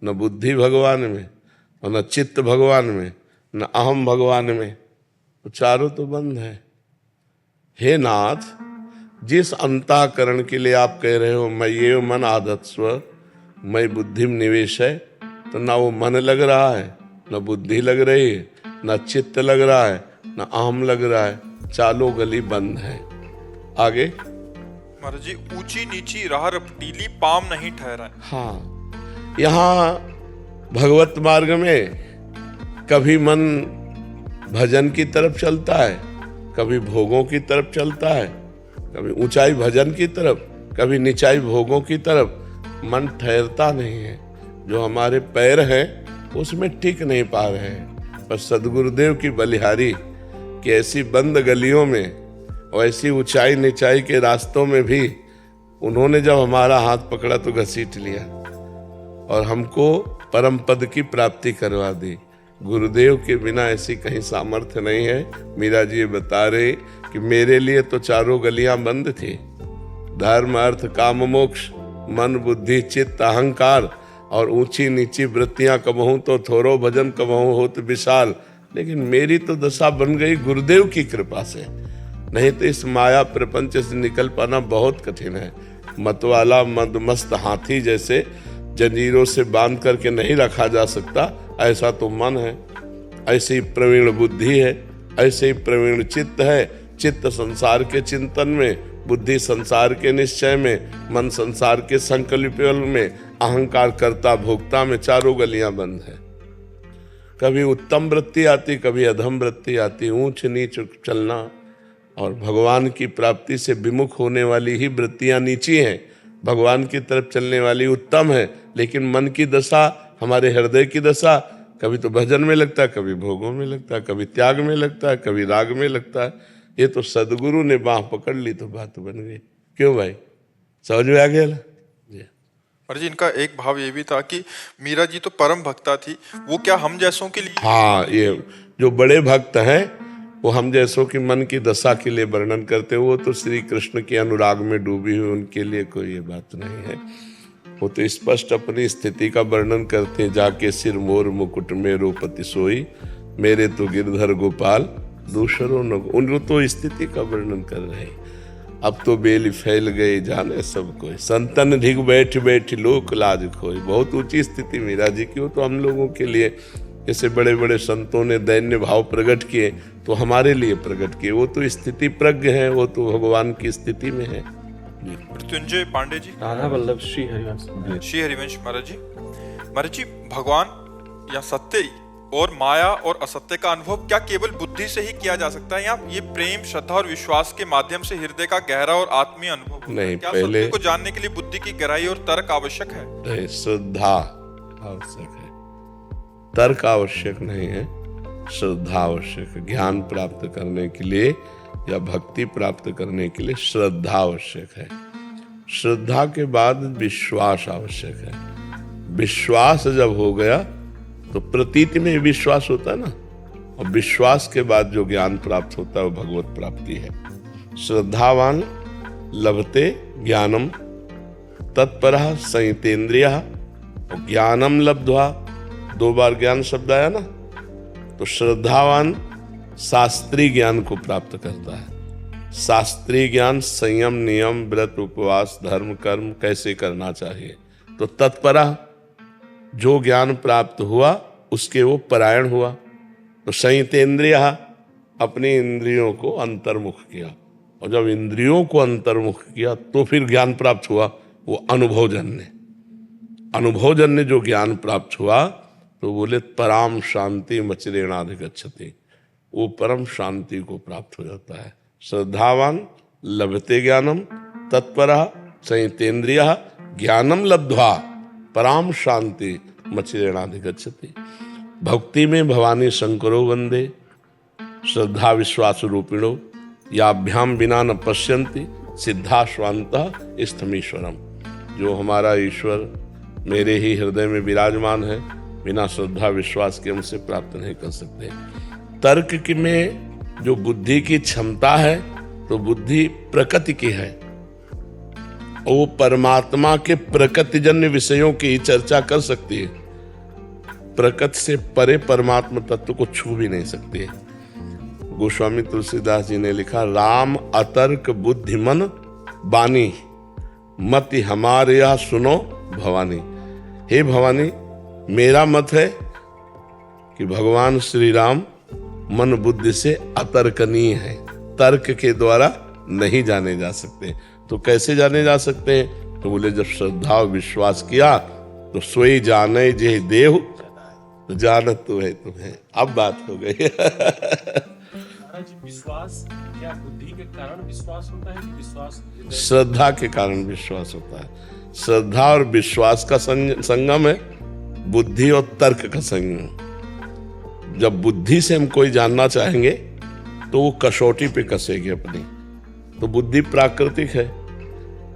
न बुद्धि भगवान में, और न चित्त भगवान में, न अहम भगवान में, तो चारों तो बंद है। हे नाथ, जिस अंतःकरण के लिए आप कह रहे हो मैं ये मन आदत्स्व मैं बुद्धि में निवेश है, तो ना वो मन लग रहा है, न बुद्धि लग रही है, न चित्त लग रहा है, न अहम लग रहा है, चारों गली बंद है। आगे महाराज जी, ऊंची नीची राह रपटीली पाम नहीं ठहरा। हाँ, यहाँ भगवत मार्ग में कभी मन भजन की तरफ चलता है, कभी भोगों की तरफ चलता है, कभी ऊंचाई भजन की तरफ, कभी निचाई भोगों की तरफ। मन ठहरता नहीं है। जो हमारे पैर हैं उसमें टिक नहीं पा रहे हैं। पर सदगुरुदेव की बलिहारी कि ऐसी बंद गलियों में वैसी ऊंचाई नीचाई के रास्तों में भी उन्होंने जब हमारा हाथ पकड़ा तो घसीट लिया और हमको परम पद की प्राप्ति करवा दी। गुरुदेव के बिना ऐसी कहीं सामर्थ्य नहीं है। मीरा जी बता रहे कि मेरे लिए तो चारों गलियां बंद थी, धर्म अर्थ काम मोक्ष, मन बुद्धि चित्त अहंकार, और ऊंची नीची वृत्तियां कबहूं तो थोरो भजन कबहूं होत विशाल। लेकिन मेरी तो दशा बन गई गुरुदेव की कृपा से, नहीं तो इस माया प्रपंच से निकल पाना बहुत कठिन है। मतवाला मदमस्त हाथी जैसे जंजीरों से बांध करके नहीं रखा जा सकता, ऐसा तो मन है, ऐसी प्रवीण बुद्धि है, ऐसे ही प्रवीण चित्त है। चित्त संसार के चिंतन में, बुद्धि संसार के निश्चय में, मन संसार के संकल्प में, अहंकार कर्ता भोक्ता में चारों गलियां बंद है। कभी उत्तम वृत्ति आती, कभी अधम वृत्ति आती, ऊंच नीच चलना, और भगवान की प्राप्ति से विमुख होने वाली ही वृत्तियां नीची हैं, भगवान की तरफ चलने वाली उत्तम है। लेकिन मन की दशा, हमारे हृदय की दशा, कभी तो भजन में लगता है, कभी भोगों में लगता है, कभी त्याग में लगता है, कभी राग में लगता है। ये तो सदगुरु ने बाह पकड़ ली तो बात बन गई। क्यों भाई, समझ में आ गया ना? महाराज जी, इनका एक भाव ये भी था कि मीरा जी तो परम भक्ता थी, वो क्या हम जैसों के लिए? हाँ, ये जो बड़े भक्त हैं वो हम जैसों की मन की दशा के लिए वर्णन करते, वो तो श्री कृष्ण के अनुराग में डूबी हुई, उनके लिए कोई ये बात नहीं है। वो तो स्पष्ट अपनी स्थिति का वर्णन करते, जाके सिर मोर मुकुट में रोपति सोई, मेरे तो गिरधर गोपाल दूसरों न। उन तो स्थिति का वर्णन कर रहे हैं। अब तो बेली फैल गई जाने सब कोई, संतन ढिग बैठ बैठ लोक लाज खोई। बहुत ऊंची स्थिति मीरा जी की। वो तो हम लोगों के लिए, जैसे बड़े बड़े संतों ने दैन्य भाव प्रकट किए तो हमारे लिए प्रकट किए। वो तो स्थिति प्रज्ञ है, वो तो भगवान की स्थिति में है। मृत्युंजय पांडे जी। राधा वल्लभ श्री हरिवंश। श्री हरिवंश महाराज जी। महाराज जी, भगवान या सत्य और माया और असत्य का अनुभव क्या केवल बुद्धि से ही किया जा सकता है, या ये प्रेम श्रद्धा और विश्वास के माध्यम से हृदय का गहरा और आत्मीय अनुभव? नहीं, क्या पहले सत्य को जानने के लिए बुद्धि की गहराई और तर्क आवश्यक है? नहीं, श्रद्धा आवश्यक है, तर्क आवश्यक नहीं है, श्रद्धा आवश्यक है। ज्ञान प्राप्त करने के लिए या भक्ति प्राप्त करने के लिए श्रद्धा आवश्यक है। श्रद्धा के बाद विश्वास आवश्यक है। विश्वास जब हो गया तो प्रतीति में विश्वास होता है ना, और विश्वास के बाद जो ज्ञान प्राप्त होता है वो भगवत प्राप्ति है। श्रद्धावान लभते ज्ञानम तत्परः संयतेन्द्रियः, और ज्ञानम लब्ध्वा, 2 बार ज्ञान शब्द आया ना, तो श्रद्धावान शास्त्रीय ज्ञान को प्राप्त करता है। शास्त्रीय ज्ञान संयम नियम व्रत उपवास धर्म कर्म कैसे करना चाहिए, तो तत्परः, जो ज्ञान प्राप्त हुआ उसके वो परायण हुआ। तो संयतेन्द्रियः, अपनी इंद्रियों को अंतर्मुख किया, और जब इंद्रियों को अंतर्मुख किया तो फिर ज्ञान प्राप्त हुआ, वो अनुभवजन्य। अनुभवजन्य जो ज्ञान प्राप्त हुआ तो बोले पराम शांति मचिरेणाधिगच्छति, वो परम शांति को प्राप्त हो जाता है। श्रद्धावान लभते ज्ञानम तत्परः संयतेन्द्रियः ज्ञानम लब्ध्वा पराम शांति मचिरेणाधिगच्छति। भक्ति में भवानी शंकरो वंदे श्रद्धा विश्वास रूपिणो, याभ्याम बिना न पश्यन्ति सिद्धा स्वांतः स्थमीश्वरम। जो हमारा ईश्वर मेरे ही हृदय में विराजमान है, बिना श्रद्धा विश्वास के हमसे प्राप्त नहीं कर सकते। तर्क की में जो बुद्धि की क्षमता है, तो बुद्धि प्रकृति की है, वो परमात्मा के प्रकृतिजन्य विषयों की ही चर्चा कर सकती है, प्रकृति से परे परमात्मा तत्व को छू भी नहीं सकती है। गोस्वामी तुलसीदास जी ने लिखा, राम अतर्क बुद्धिमन बानी, मति हमारे यहाँ सुनो भवानी। हे भवानी, मेरा मत है कि भगवान श्री राम मन बुद्धि से अतर्कनीय है, तर्क के द्वारा नहीं जाने जा सकते। तो कैसे जाने जा सकते हैं, तो बोले जब श्रद्धा और विश्वास किया तो सोई जाने जे देव, तो जानत तो है तुम्हें। अब बात हो गई। विश्वास क्या बुद्धि के कारण विश्वास होता है कि विश्वास श्रद्धा के कारण विश्वास होता है। श्रद्धा और विश्वास का संगम है, बुद्धि और तर्क का संगम। जब बुद्धि से हम कोई जानना चाहेंगे तो वो कसौटी पे कसेगी अपनी, तो बुद्धि प्राकृतिक है,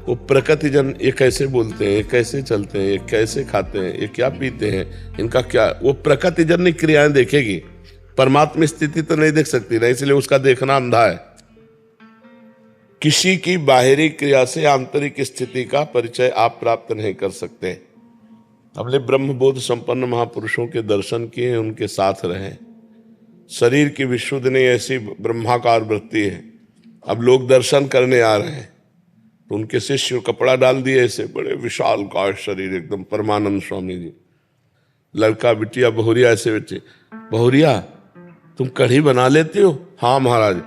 वो प्रकृति जन ये कैसे बोलते हैं, ये कैसे चलते हैं, ये कैसे खाते हैं, ये क्या पीते हैं, इनका क्या, वो प्रकृति जन क्रियाएं देखेगी, परमात्मा स्थिति तो नहीं देख सकती ना, इसलिए उसका देखना अंधा है। किसी की बाहरी क्रिया से आंतरिक स्थिति का परिचय आप प्राप्त नहीं कर सकते। हमने ब्रह्मबोध संपन्न महापुरुषों के दर्शन किए, उनके साथ रहे। शरीर की विशुद्ध नहीं, ऐसी ब्रह्माकार वृत्ति है। अब लोग दर्शन करने आ रहे हैं तो उनके शिष्य कपड़ा डाल दिए, ऐसे बड़े विशाल काय शरीर, एकदम परमानंद स्वामी जी। लड़का बिटिया बहुरिया ऐसे बच्चे, बहुरिया तुम कढ़ी बना लेते हो? हाँ महाराज,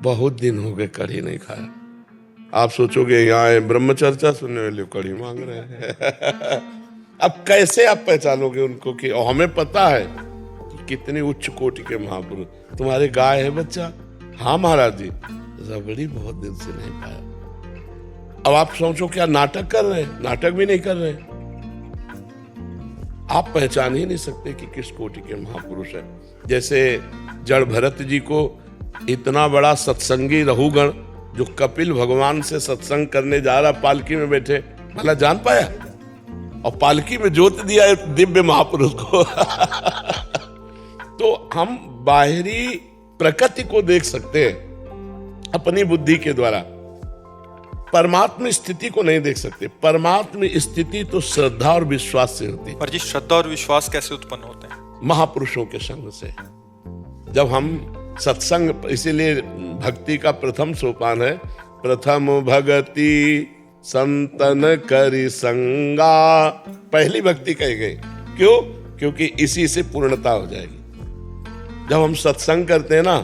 बहुत दिन हो गए कढ़ी नहीं खाया। आप सोचोगे यहाँ ब्रह्मचर्चा सुनने वाले कढ़ी मांग रहे हैं। अब कैसे आप पहचानोगे उनको कि हमें पता है कि कितनी उच्च कोटि के महापुरुष। तुम्हारे गाय है बच्चा? हाँ महाराज जी, रबड़ी बहुत दिन से नहीं पाया। अब आप सोचो क्या नाटक कर रहे हैं? नाटक भी नहीं कर रहे। आप पहचान ही नहीं सकते कि किस कोटि के महापुरुष है। जैसे जड़ भरत जी को इतना बड़ा सत्संगी रहुगण जो कपिल भगवान से सत्संग करने जा रहा, पालकी में बैठे, भला जान पाया? और पालकी में जोत दिया एक दिव्य महापुरुष को। तो हम बाहरी प्रकृति को देख सकते हैं अपनी बुद्धि के द्वारा, परमात्मा स्थिति को नहीं देख सकते। परमात्मा स्थिति तो श्रद्धा और विश्वास से होती है। पर जी श्रद्धा और विश्वास कैसे उत्पन्न होते हैं? महापुरुषों के संग से। जब हम सत्संग, इसीलिए भक्ति का प्रथम सोपान है, प्रथम भगति संतन करि संगा। पहली भक्ति कही गई, क्यों? क्योंकि इसी से पूर्णता हो जाएगी। जब हम सत्संग करते हैं ना,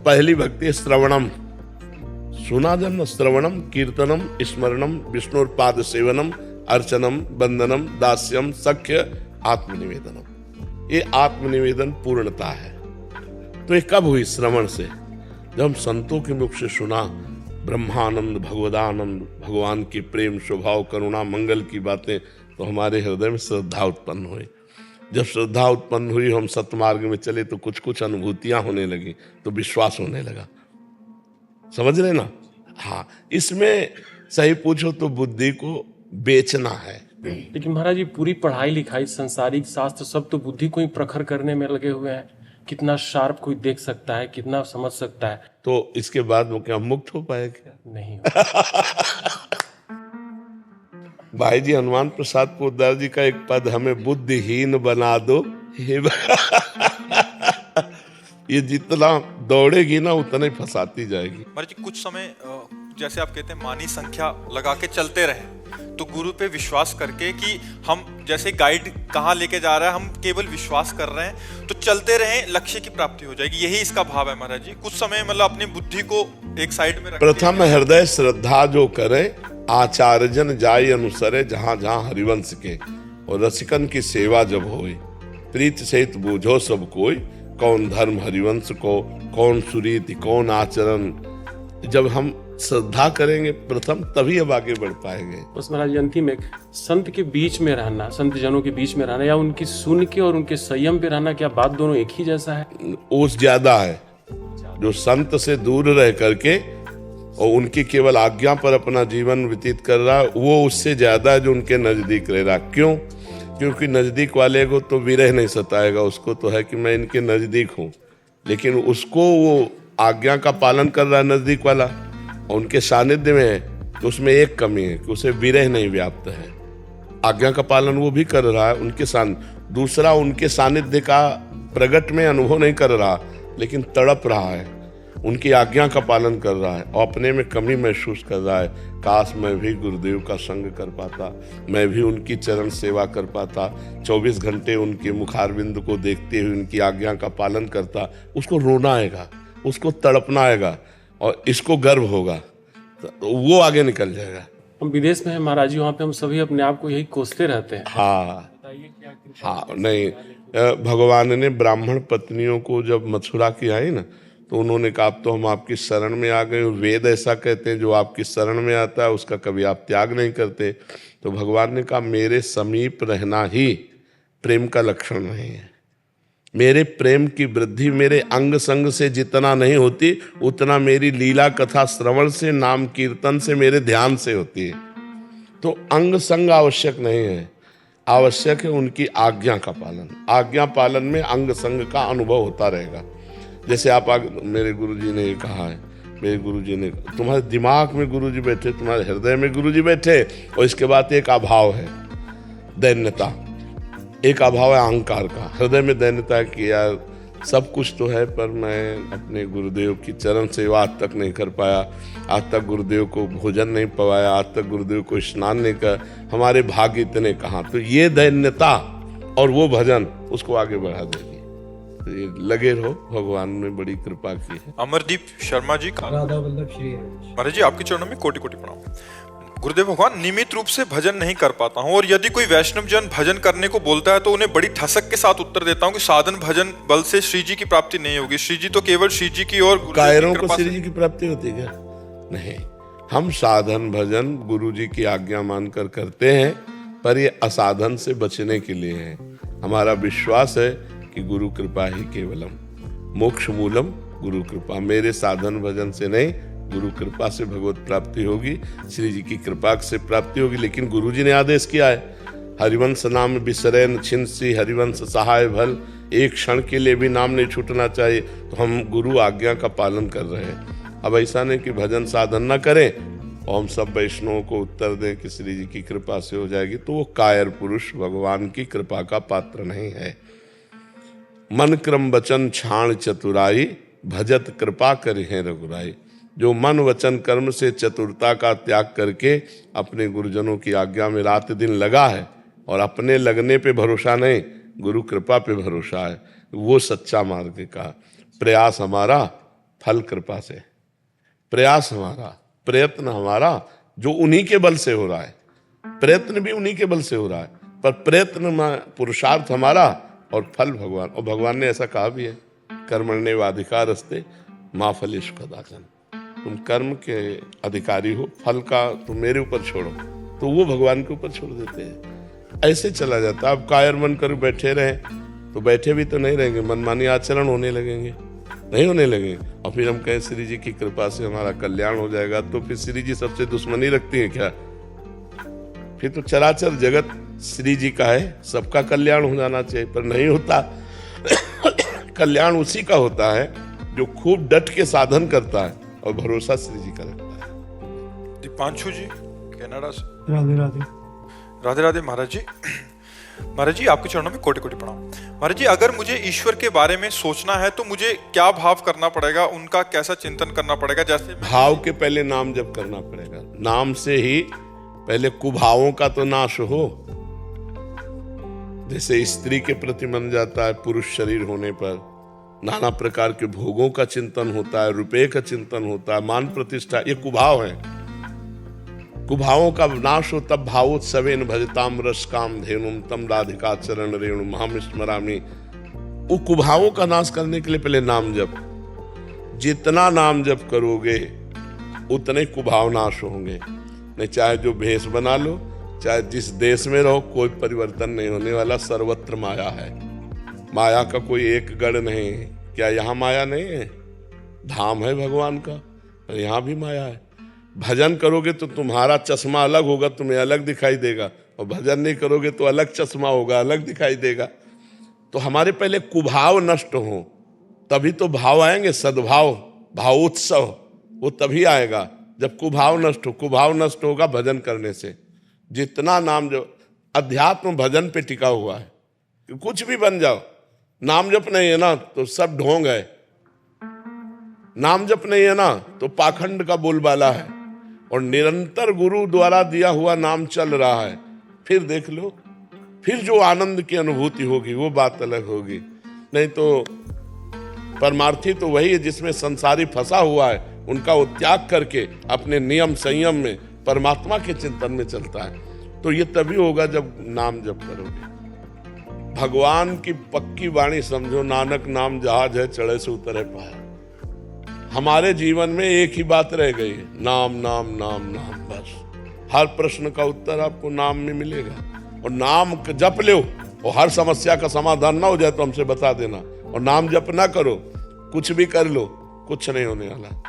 पहली भक्ति श्रवणम, सुना जन्म, श्रवणम कीर्तनम स्मरणम विष्णुपाद सेवनम अर्चनम वंदनम दास्यम सख्य आत्मनिवेदनम। ये आत्मनिवेदन पूर्णता है। तो ये कब हुई? श्रवण से। जब हम संतों के मुख से सुना ब्रह्मानंद, भगवदानंद, भगवान की प्रेम, स्वभाव, करुणा, मंगल की बातें, तो हमारे हृदय में श्रद्धा उत्पन्न हुई। जब श्रद्धा उत्पन्न हुई, हम सत्मार्ग में चले तो कुछ कुछ अनुभूतियां होने लगी, तो विश्वास होने लगा। समझ रहे ना? हाँ, इसमें सही पूछो तो बुद्धि को बेचना है। लेकिन महाराज जी, पूरी पढ़ाई लिखाई, संसारिक शास्त्र सब तो बुद्धि को ही प्रखर करने में लगे हुए हैं। कितना शार्प कोई देख सकता है, कितना समझ सकता है। तो इसके बाद वो क्या मुक्त हो पाए? क्या नहीं। भाई जी हनुमान प्रसाद पोद्दार जी का एक पद, हमें बुद्धिहीन बना दो हे। ये जितना दौड़ेगी ना उतना ही फंसाती जाएगी। महाराज जी, कुछ समय जैसे आप कहते हैं मानी संख्या लगा के चलते रहे, तो गुरु पे विश्वास करके कि हम जैसे गाइड कहाँ लेके जा रहा है, हम केवल विश्वास कर रहे हैं, तो चलते रहे, लक्ष्य की प्राप्ति हो जाएगी। यही इसका भाव है महाराज जी। कुछ समय मतलब अपनी बुद्धि को एक साइड में रख, प्रथम हृदय श्रद्धा जो करे, आचार्यजन जाय अनुसरे, जहां जहां हरिवंश के, और रसिकन की सेवा जब होए, प्रीत सहित बूझो सब कोई, कौन धर्म हरिवंश को, कौन सुरीति, कौन आचरण। जब हम श्रद्धा करेंगे प्रथम, तभी अब आगे बढ़ पाएंगे। बस महाराज जी, अंतिम एक, संत के बीच में रहना, संत जनों के बीच में रहना, या उनकी सुन के और उनके संयम पे रहना, क्या बात दोनों एक ही जैसा है? ओस ज्यादा है। जो संत से दूर रह करके और उनकी केवल आज्ञा पर अपना जीवन व्यतीत कर रहा, वो उससे ज्यादा है जो उनके नजदीक रह रहा। क्यों? क्योंकि नजदीक वाले को तो विरह नहीं सताएगा, उसको तो है कि मैं इनके नजदीक हूँ, लेकिन उसको वो आज्ञा का पालन कर रहा है नजदीक वाला, और उनके सानिध्य में है, तो उसमें एक कमी है कि उसे विरह नहीं व्याप्त है। आज्ञा का पालन वो भी कर रहा है उनके सानिध्य, दूसरा उनके सानिध्य का प्रगट में अनुभव नहीं कर रहा, लेकिन तड़प रहा है, उनकी आज्ञा का पालन कर रहा है, और अपने में कमी महसूस कर रहा है। काश मैं भी गुरुदेव का संग कर पाता, मैं भी उनकी चरण सेवा कर पाता, 24 घंटे उनके मुखारविंद को देखते हुए उनकी आज्ञा का पालन करता। उसको रोना आएगा, उसको तड़पना आएगा, और इसको गर्व होगा, तो वो आगे निकल जाएगा। हम विदेश में हैं महाराज जी, वहाँ पे हम सभी अपने आप को यही कोसते रहते हैं। हाँ, नहीं, भगवान ने ब्राह्मण पत्नियों को जब मथुरा की आई ना, तो उन्होंने कहा अब तो हम आपकी शरण में आ गए। वेद ऐसा कहते हैं, जो आपकी शरण में आता है उसका कभी आप त्याग नहीं करते। तो भगवान ने कहा मेरे समीप रहना ही प्रेम का लक्षण नहीं है। मेरे प्रेम की वृद्धि मेरे अंग संग से जितना नहीं होती, उतना मेरी लीला कथा श्रवण से, नाम कीर्तन से, मेरे ध्यान से होती है। तो अंग संग आवश्यक नहीं है, आवश्यक है उनकी आज्ञा का पालन। आज्ञा पालन में अंग संग का अनुभव होता रहेगा। जैसे आप मेरे गुरुजी ने ये कहा है, मेरे गुरुजी ने, तुम्हारे दिमाग में गुरुजी बैठे, तुम्हारे हृदय में गुरुजी बैठे, और इसके बाद एक अभाव है दैन्यता, एक अभाव है अहंकार का। हृदय में दैन्यता की यार सब कुछ तो है, पर मैं अपने गुरुदेव की चरण सेवा आज तक नहीं कर पाया, आज तक गुरुदेव को भोजन नहीं पवाया, आज तक गुरुदेव को स्नान नहीं कर, हमारे भाग्य इतने कहाँ। तो ये दैन्यता और वो भजन उसको आगे बढ़ा देगी। तो ये लगे रहो, भगवान ने बड़ी कृपा की है। अमरदीप शर्मा जी, राधा वल्लभ श्री महाराज जी आपके चरणों में कोटि कोटि प्रणाम। गुरुदेव भगवान, नियमित रूप से भजन नहीं कर पाता हूँ, और यदि कोई वैष्णव जन भजन करने को बोलता है तो उन्हें बड़ी ठसक के साथ उत्तर देता हूँ कि साधन भजन बल से श्री जी की प्राप्ति नहीं होगी। श्री जी तो केवल श्री जी की और कायरों को श्री जी की प्राप्ति होती है क्या? नहीं, हम साधन भजन गुरु जी की आज्ञा मानकर करते हैं, पर ये असाधन से बचने के लिए है। हमारा विश्वास है कि गुरु कृपा ही केवलम मोक्ष मूलम गुरु कृपा। मेरे साधन भजन से नहीं, गुरु कृपा से भगवत प्राप्ति होगी, श्री जी की कृपा से प्राप्ति होगी। लेकिन गुरु जी ने आदेश किया है, हरिवंश नाम बिसरैन छिंसी, हरिवंश सहाय भल, एक क्षण के लिए भी नाम नहीं छूटना चाहिए। तो हम गुरु आज्ञा का पालन कर रहे हैं। अब ऐसा नहीं कि भजन साधन न करें और हम सब वैष्णवों को उत्तर दें कि श्री जी की कृपा से हो जाएगी, तो वो कायर पुरुष भगवान की कृपा का पात्र नहीं है। मन क्रम वचन छाण चतुराई, भजत कृपा करिहें रघुराई। जो मन वचन कर्म से चतुरता का त्याग करके अपने गुरुजनों की आज्ञा में रात दिन लगा है, और अपने लगने पे भरोसा नहीं, गुरु कृपा पे भरोसा है, वो सच्चा मार्ग का। प्रयास हमारा फल कृपा से, प्रयास हमारा, प्रयत्न हमारा जो उन्हीं के बल से हो रहा है, प्रयत्न भी उन्हीं के बल से हो रहा है, पर प्रयत्न में पुरुषार्थ हमारा और फल भगवान। और भगवान ने ऐसा कहा भी है, कर्मण्येवाधिकारस्ते मा फलेषु कदाचन। तुम कर्म के अधिकारी हो, फल का तुम मेरे ऊपर छोड़ो, तो वो भगवान के ऊपर छोड़ देते हैं। ऐसे चला जाता। अब कायर मन कर बैठे रहे तो बैठे भी तो नहीं रहेंगे, मनमानी आचरण होने लगेंगे, नहीं होने लगेंगे। और फिर हम कहें श्री जी की कृपा से हमारा कल्याण हो जाएगा, तो फिर श्री जी सबसे दुश्मनी रखती है क्या? फिर तो चराचर जगत श्री जी का है, सबका कल्याण हो जाना चाहिए, पर नहीं होता। कल्याण उसी का होता है जो खूब डट के साधन करता है और भरोसा श्री जी का रखता है। दीपांशु जी कनाडा से, राधे राधे। राधे राधे महाराज जी। महाराज जी आपके चरणों में कोटि कोटि प्रणाम। महाराज जी, अगर मुझे ईश्वर के बारे में सोचना है तो मुझे क्या भाव करना पड़ेगा, उनका कैसा चिंतन करना पड़ेगा? जैसे भाव के पहले नाम जप करना पड़ेगा। नाम से ही पहले कुभावों का तो नाश हो। जैसे स्त्री के प्रति मन जाता है, पुरुष शरीर होने पर नाना प्रकार के भोगों का चिंतन होता है, रुपए का चिंतन होता है, मान प्रतिष्ठा, ये कुभाव है। कुभावों का नाश हो तब भावोत्सवेन भजताम रस काम धेनुम तम राधिका चरण रेणु महाम स्मरामि। वो कुभावों का नाश करने के लिए पहले नाम जप। जितना नाम जप करोगे उतने कुभाव नाश होंगे। नहीं, चाहे जो भेष बना लो, चाहे जिस देश में रहो, कोई परिवर्तन नहीं होने वाला। सर्वत्र माया है, माया का कोई एक गढ़ नहीं है। क्या यहाँ माया नहीं है? धाम है भगवान का, यहाँ भी माया है। भजन करोगे तो तुम्हारा चश्मा अलग होगा, तुम्हें अलग दिखाई देगा, और भजन नहीं करोगे तो अलग चश्मा होगा, अलग दिखाई देगा। तो हमारे पहले कुभाव नष्ट हो, तभी तो भाव आएंगे। सद्भाव, भावोत्सव, वो तभी आएगा जब कुभाव नष्ट हो। कुभाव नष्ट होगा भजन करने से। जितना नाम जो अध्यात्म भजन पे टिका हुआ है, कुछ भी बन जाओ, नाम जप नहीं है ना तो सब ढोंग है। नाम जप नहीं है ना तो पाखंड का बोलबाला है। और निरंतर गुरु द्वारा दिया हुआ नाम चल रहा है, फिर देख लो, फिर जो आनंद की अनुभूति होगी वो बात अलग होगी। नहीं तो परमार्थी तो वही है जिसमें संसारी फंसा हुआ है, उनका वो त्याग करके अपने नियम संयम में परमात्मा के चिंतन में चलता है। तो ये तभी होगा जब नाम जप करोगे। भगवान की पक्की वाणी समझो, नानक नाम जहाज है चढ़े से उतरे पाए। हमारे जीवन में एक ही बात रह गई है, नाम नाम नाम नाम। बस हर प्रश्न का उत्तर आपको नाम में मिलेगा। और नाम जप लो और हर समस्या का समाधान ना हो जाए तो हमसे बता देना। और नाम जप ना करो, कुछ भी कर लो, कुछ नहीं होने वाला।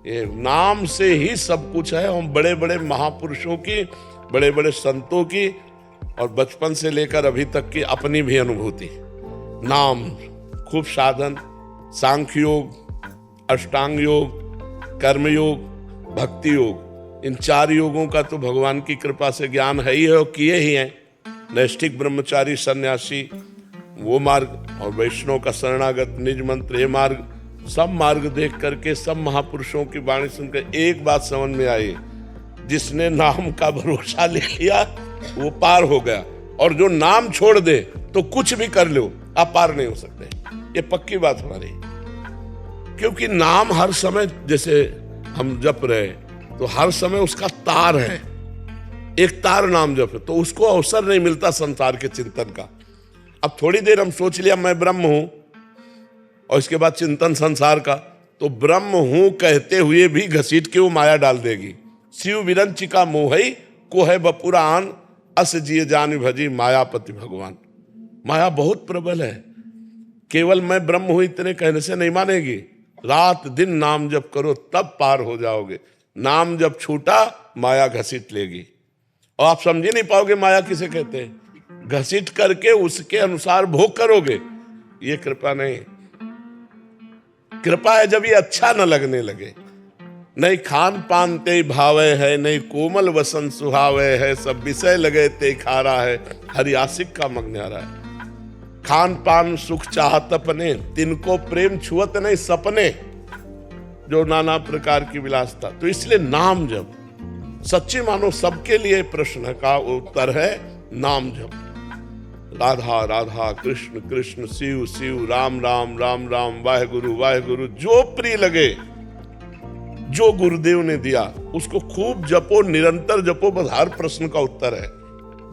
ये नाम से ही सब कुछ है। हम बड़े बड़े महापुरुषों की, बड़े बड़े संतों की और बचपन से लेकर अभी तक की अपनी भी अनुभूति। नाम, खूब साधन, सांख्य योग, अष्टांग योग, कर्मयोग, भक्ति योग, इन 4 योगों का तो भगवान की कृपा से ज्ञान है ही है और किए ही हैं। नैष्ठिक, ब्रह्मचारी, सन्यासी वो मार्ग और वैष्णव का शरणागत, निज मंत्र, ये मार्ग, सब मार्ग देख करके, सब महापुरुषों की वाणी सुनकर एक बात समझ में आई, जिसने नाम का भरोसा ले लिया वो पार हो गया। और जो नाम छोड़ दे तो कुछ भी कर लो, आप पार नहीं हो सकते। ये पक्की बात हमारी, क्योंकि नाम हर समय, जैसे हम जप रहे तो हर समय उसका तार है, एक तार नाम जप है, तो उसको अवसर नहीं मिलता संसार के चिंतन का। अब थोड़ी देर हम सोच लिया मैं ब्रह्म हूं और इसके बाद चिंतन संसार का, तो ब्रह्म हूं कहते हुए भी घसीट के वो माया डाल देगी। शिव विरंचिका मोहई को है बपुरान, अस जिए जान भजी मायापति भगवान। माया बहुत प्रबल है, केवल मैं ब्रह्म हूं इतने कहने से नहीं मानेगी। रात दिन नाम जप करो तब पार हो जाओगे। नाम जब छूटा माया घसीट लेगी और आप समझ ही नहीं पाओगे माया किसे कहते हैं। घसीट करके उसके अनुसार भोग करोगे, ये कृपा नहीं। कृपा है जब ये अच्छा न लगने लगे। नहीं खान पान ते भावे है, नहीं कोमल वसन सुहावे है, सब विषय लगे ते खारा है, हरि आशिक का मगन्यारा है। खान पान सुख चाहत अपने, तिनको प्रेम छुअत नहीं सपने, जो नाना प्रकार की विलासता। तो इसलिए नाम जप सच्ची मानो सबके लिए प्रश्न का उत्तर है नाम जप। राधा राधा, कृष्ण कृष्ण, शिव शिव, राम राम, राम राम, वाहेगुरु वाहेगुरु, जो प्रिय लगे, जो गुरुदेव ने दिया उसको खूब जपो, निरंतर जपो, बस हर प्रश्न का उत्तर है।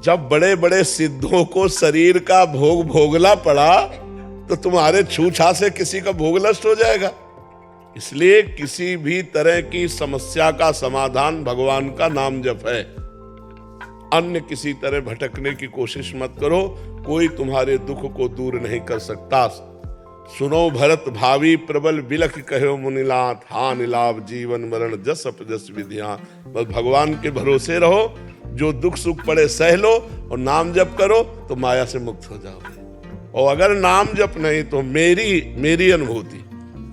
जब बड़े बड़े सिद्धों को शरीर का भोग भोगना पड़ा तो तुम्हारे छूछा से किसी का भोग नष्ट हो जाएगा। इसलिए किसी भी तरह की समस्या का समाधान भगवान का नाम जप है। अन्य किसी तरह भटकने की कोशिश मत करो, कोई तुम्हारे दुख को दूर नहीं कर सकता। सुनो भरत भावी प्रबल बिलख कहो मुनिलाथ, हानि लाभ जीवन मरण जस अप जस विधियां। बस भगवान के भरोसे रहो, जो दुख सुख पड़े सह लो और नाम जप करो तो माया से मुक्त हो जाओगे। और अगर नाम जप नहीं तो मेरी अनुभूति,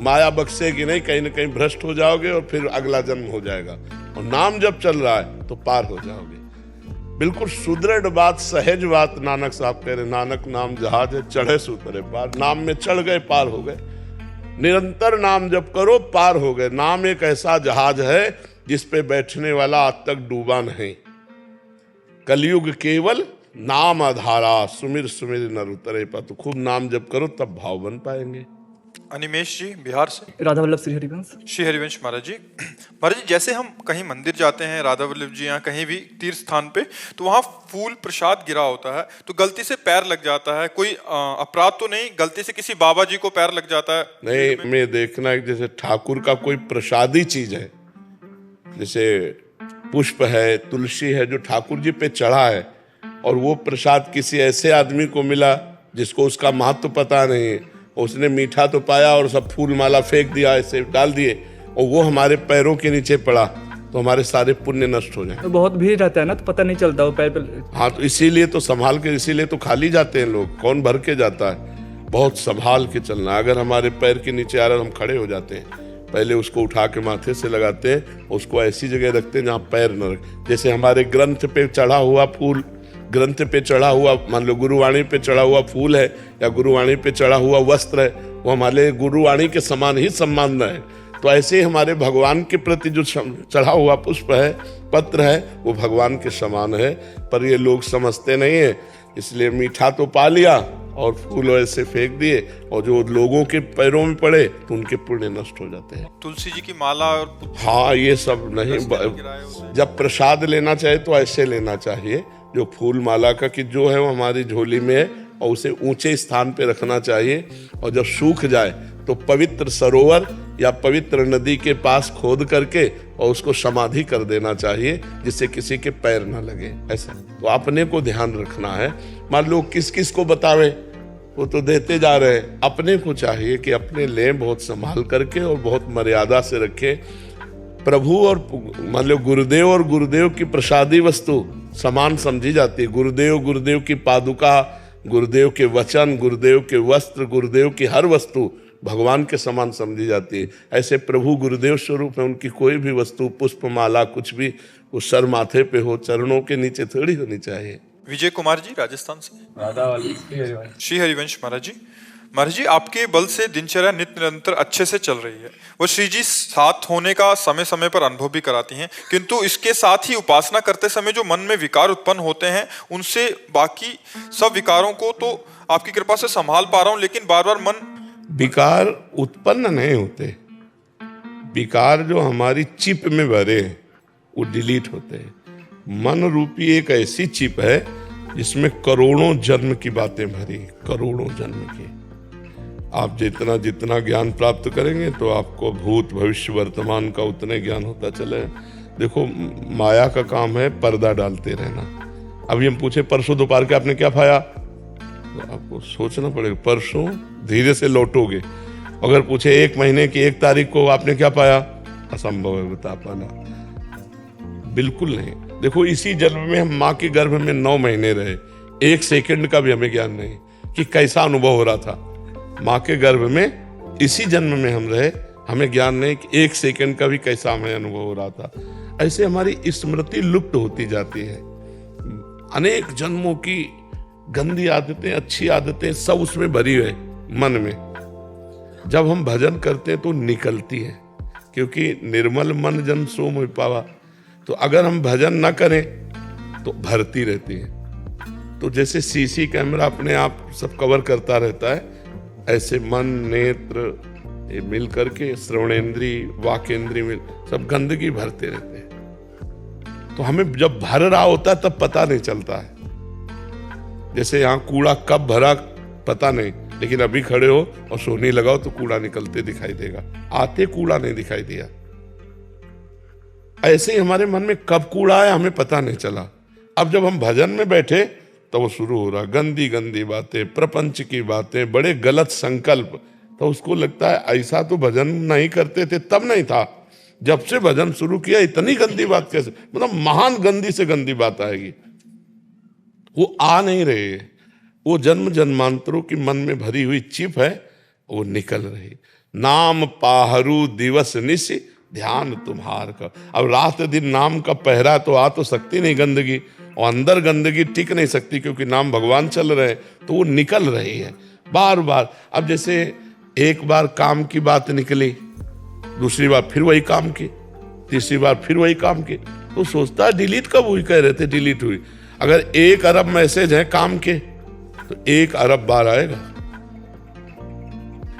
माया बख्शेगी नहीं, कहीं ना कहीं भ्रष्ट हो जाओगे और फिर अगला जन्म हो जाएगा। और नाम जब चल रहा है तो पार हो जाओगे। बिल्कुल सुदृढ़ बात, सहज बात नानक साहब कह रहे, नानक नाम जहाज है, चढ़े सुतरे पार। नाम में चढ़ गए, पार हो गए। निरंतर नाम जप करो, पार हो गए। नाम एक ऐसा जहाज है जिस पे बैठने वाला आज तक डूबा नहीं। कलयुग केवल नाम आधारा, सुमिर सुमिर नर उतरे पा। तो खूब नाम जप करो तब भाव बन पाएंगे। अनिमेश जी बिहार से। राधा वल्लभ श्री हरिवंश। श्री हरिवंश महाराज जी। महाराज जी, जैसे हम कहीं मंदिर जाते हैं, राधा वल्लभ जी यहाँ कहीं भी तीर्थ स्थान पे, तो वहाँ फूल प्रसाद गिरा होता है, तो गलती से पैर लग जाता है। कोई अपराध तो नहीं, गलती से किसी बाबा जी को पैर लग जाता है? नहीं, मैं देखना है जैसे ठाकुर का कोई प्रसादी चीज है, जैसे पुष्प है, तुलसी है, जो ठाकुर जी पे चढ़ा है, और वो प्रसाद किसी ऐसे आदमी को मिला जिसको उसका महत्व पता नहीं है, उसने मीठा तो पाया और सब फूल माला फेंक दिया, ऐसे डाल दिए, और वो हमारे पैरों के नीचे पड़ा, तो हमारे सारे पुण्य नष्ट हो जाए। तो बहुत भीड़ रहता है ना, तो पता नहीं चलता वो पैर पे। हाँ, तो इसीलिए तो संभाल के, इसीलिए तो खाली जाते हैं लोग, कौन भर के जाता है। बहुत संभाल के चलना। अगर हमारे पैर के नीचे आ रहा है, हम खड़े हो जाते हैं, पहले उसको उठा के माथे से लगाते हैं, उसको ऐसी जगह रखते हैं जहाँ पैर न रखे। जैसे हमारे ग्रंथ पे चढ़ा हुआ फूल, ग्रंथ पे चढ़ा हुआ, मान लो गुरुवाणी पे चढ़ा हुआ फूल है या गुरुवाणी पे चढ़ा हुआ वस्त्र है, वो हमारे गुरुवाणी के समान ही सम्मान है। तो ऐसे ही हमारे भगवान के प्रति जो चढ़ा हुआ पुष्प है, पत्र है, वो भगवान के समान है। पर ये लोग समझते नहीं है, इसलिए मीठा तो पा लिया और फूल ऐसे फेंक दिए, और जो लोगों के पैरों में पड़े तो उनके पुण्य नष्ट हो जाते हैं। तुलसी जी की माला और हाँ, ये सब नहीं। जब प्रसाद लेना चाहे तो ऐसे लेना चाहिए, जो फूल माला का कि जो है वो हमारी झोली में है, और उसे ऊंचे स्थान पे रखना चाहिए। और जब सूख जाए तो पवित्र सरोवर या पवित्र नदी के पास खोद करके और उसको समाधि कर देना चाहिए, जिससे किसी के पैर ना लगे। ऐसा तो अपने को ध्यान रखना है। मान लो किस किस को बतावे, वो तो देते जा रहे हैं। अपने को चाहिए कि अपने लें बहुत संभाल करके और बहुत मर्यादा से रखें। प्रभु और मान लो गुरुदेव और गुरुदेव की प्रसादी वस्तु समान समझी जाती है। गुरुदेव की पादुका, गुरुदेव के वचन, गुरुदेव के वस्त्र, गुरुदेव की हर वस्तु भगवान के समान समझी जाती है। ऐसे प्रभु गुरुदेव स्वरूप है, उनकी कोई भी वस्तु, पुष्पमाला, कुछ भी वो सर माथे पे हो, चरणों के नीचे थोड़ी होनी चाहिए। विजय कुमार जी राजस्थान से। श्री हरिवंश महाराज जी, महाराज जी आपके बल से दिनचर्या नित्य निरंतर अच्छे से चल रही है। वो श्री जी साथ होने का समय समय पर अनुभव भी कराती हैं, किंतु इसके साथ ही उपासना करते समय जो मन में विकार उत्पन्न होते हैं, उनसे बाकी सब विकारों को तो आपकी कृपा से संभाल पा रहा हूं, लेकिन बार बार मन विकार उत्पन्न नहीं होते। विकार जो हमारी चिप में भरे हैं वो डिलीट होते हैं। मन रूपी एक ऐसी चिप है जिसमें करोड़ों जन्म की बातें भरी, करोड़ों जन्म की। आप जितना जितना ज्ञान प्राप्त करेंगे तो आपको भूत भविष्य वर्तमान का उतने ज्ञान होता चले। देखो, माया का काम है पर्दा डालते रहना। अभी हम पूछे परसों दोपहर के आपने क्या खाया, तो आपको सोचना पड़ेगा। परसों धीरे से लौटोगे। अगर पूछे 1 महीने की 1 तारीख को आपने क्या पाया, असंभव है बता पाना, बिल्कुल नहीं। देखो, इसी जन्म में हम माँ के गर्भ में 9 महीने रहे, 1 सेकंड का भी हमें ज्ञान नहीं कि कैसा अनुभव हो रहा था। माँ के गर्भ में इसी जन्म में हम रहे, हमें ज्ञान नहीं कि 1 सेकंड का भी कैसा हमें अनुभव हो रहा था। ऐसे हमारी स्मृति लुप्त होती जाती है। अनेक जन्मों की गंदी आदतें, अच्छी आदतें सब उसमें भरी है मन में। जब हम भजन करते हैं तो निकलती है, क्योंकि निर्मल मन जन सो मोहि पावा। तो अगर हम भजन न करें तो भरती रहती है। तो जैसे सीसी कैमरा अपने आप सब कवर करता रहता है, ऐसे मन, नेत्र ये मिल करके, श्रवणेंद्री, वाकेंद्री मिल, सब गंदगी भरते रहते हैं। तो हमें जब भर रहा होता है तब पता नहीं चलता है। जैसे यहाँ कूड़ा कब भरा पता नहीं, लेकिन अभी खड़े हो और सोनी लगाओ तो कूड़ा निकलते दिखाई देगा, आते कूड़ा नहीं दिखाई दिया। ऐसे ही हमारे मन में कब कूड़ा आया हमें पता नहीं चला। अब जब हम भजन में बैठे तो वो शुरू हो रहा, गंदी गंदी बातें, प्रपंच की बातें, बड़े गलत संकल्प। तो उसको लगता है ऐसा तो भजन नहीं करते थे तब नहीं था, जब से भजन शुरू किया इतनी गंदी बात कैसे, मतलब महान गंदी से गंदी बात आएगी। वो आ नहीं रहे, वो जन्म जन्मांतरों की मन में भरी हुई चिप है, वो निकल रही। नाम पाहरू दिवस निश ध्यान तुम्हार का। अब रात दिन नाम का पहरा तो आ तो सकती नहीं गंदगी, और अंदर गंदगी टिक नहीं सकती, क्योंकि नाम भगवान चल रहे हैं, तो वो निकल रही है बार बार। अब जैसे एक बार काम की बात निकली, दूसरी बार फिर वही काम की, तीसरी बार फिर वही काम की, तो सोचता है डिलीट कब हुई, कह रहे थे डिलीट हुई। अगर 1 अरब मैसेज है काम के तो 1 अरब बार आएगा।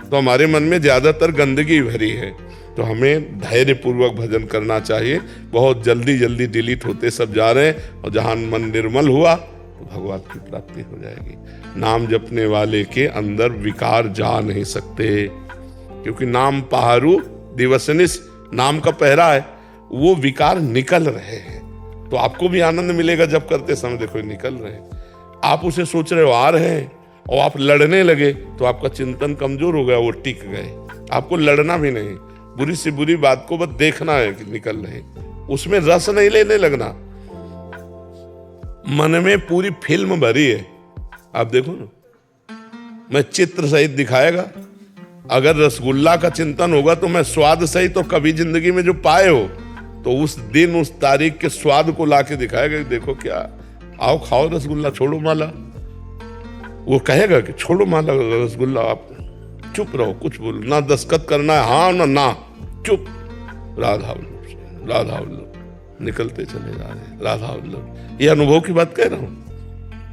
तो हमारे मन में ज्यादातर गंदगी भरी है, तो हमें धैर्य पूर्वक भजन करना चाहिए। बहुत जल्दी जल्दी डिलीट होते सब जा रहे हैं, और जहां मन निर्मल हुआ तो भगवान की प्राप्ति हो जाएगी। नाम जपने वाले के अंदर विकार जा नहीं सकते, क्योंकि नाम पहारू दिवसनिस, नाम का पहरा है, वो विकार निकल रहे हैं। तो आपको भी आनंद मिलेगा जब करते समय, देखो निकल रहे हैं। आप उसे सोच रहे हो आ रहे हैं और आप लड़ने लगे तो आपका चिंतन कमजोर हो गया, वो टिक गए। आपको लड़ना भी नहीं, बुरी से बुरी बात को बस देखना है कि निकल रहे, उसमें रस नहीं लेने लगना। मन में पूरी फिल्म भरी है, आप देखो ना, मैं चित्र सहित दिखाएगा। अगर रसगुल्ला का चिंतन होगा तो मैं स्वाद सहित तो कभी जिंदगी में जो पाए हो, तो उस दिन उस तारीख के स्वाद को लाके दिखाएगा। देखो क्या, आओ खाओ रसगुल्ला, छोड़ो माला। वो कहेगा कि छोड़ो माला रसगुल्ला, आप चुप रहो, कुछ बोलो ना, दस्तखत करना है हाँ ना, चुप। राधा वल्लभ, राधा वल्लभ, निकलते चले जा रहे हैं, राधा वल्लभ। ये अनुभव की बात कह रहा हूँ,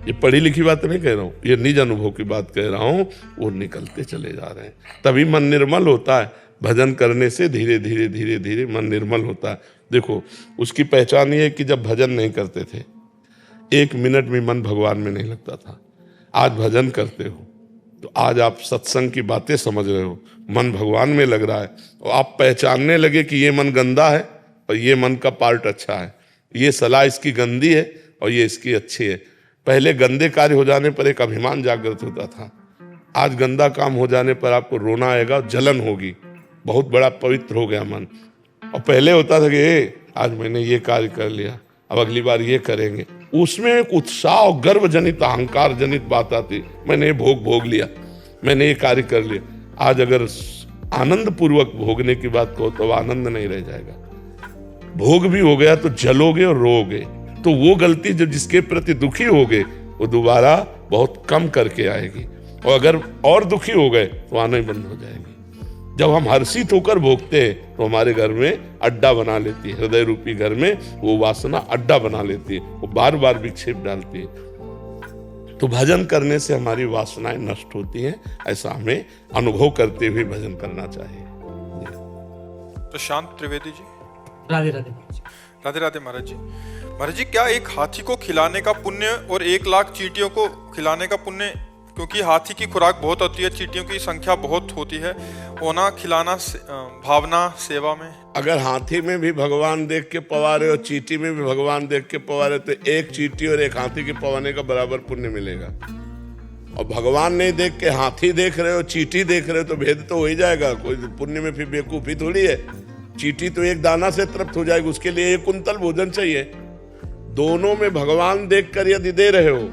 ये पढ़ी लिखी बात नहीं कह रहा हूँ, ये निज अनुभव की बात कह रहा हूँ। वो निकलते चले जा रहे हैं, तभी मन निर्मल होता है। भजन करने से धीरे धीरे धीरे धीरे मन निर्मल होता है। देखो, उसकी पहचान ये है कि जब भजन नहीं करते थे 1 मिनट भी मन भगवान में नहीं लगता था। आज भजन करते हो तो आज आप सत्संग की बातें समझ रहे हो, मन भगवान में लग रहा है, और आप पहचानने लगे कि ये मन गंदा है और ये मन का पार्ट अच्छा है, ये सलाह इसकी गंदी है और ये इसकी अच्छी है। पहले गंदे कार्य हो जाने पर एक अभिमान जागृत होता था, आज गंदा काम हो जाने पर आपको रोना आएगा, जलन होगी, बहुत बड़ा पवित्र हो गया मन। और पहले होता था कि आज मैंने ये कार्य कर लिया, अब अगली बार ये करेंगे, उसमें एक उत्साह और गर्व जनित अहंकार जनित बात आती, मैंने ये भोग लिया, मैंने ये कार्य कर लिया। आज अगर आनंद पूर्वक भोगने की बात कहो तो आनंद नहीं रह जाएगा, भोग भी हो गया तो जलोगे और रोगे। तो वो गलती जो जिसके प्रति दुखी होगे वो दोबारा बहुत कम करके आएगी, और अगर और दुखी हो गए तो आना ही बंद हो जाएगी। जब हम हर्षित होकर भोगते हैं तो हमारे घर में अड्डा बना लेती है, हृदय रूपी घर में वो वासना अड्डा बना लेती है, वो बार बार विक्षेप डालती है। तो भजन करने से हमारी वासनाएं नष्ट होती हैं, ऐसा हमें अनुभव करते हुए भजन करना चाहिए। प्रशांत त्रिवेदी जी। राधे राधे। राधे राधे महाराज जी। महाराज जी, क्या एक हाथी को खिलाने का पुण्य और 1 लाख चींटियों को खिलाने का पुण्य, क्योंकि हाथी की खुराक बहुत होती है, चींटियों की संख्या बहुत होती है, ओना खिलाना भावना सेवा में? अगर हाथी में भी भगवान देख के पवारे और चींटी में भी भगवान देख के पवारे तो एक चींटी और एक हाथी के पवाने का बराबर पुण्य मिलेगा। और भगवान नहीं देख के हाथी देख रहे हो, चींटी देख रहे हो तो भेद तो हो ही जाएगा, कोई पुण्य में फिर बेवकूफी थोड़ी है। चींटी तो एक दाना से तृप्त हो जाएगी, उसके लिए 1 कुंतल भोजन चाहिए। दोनों में भगवान देखकर यदि दे रहे हो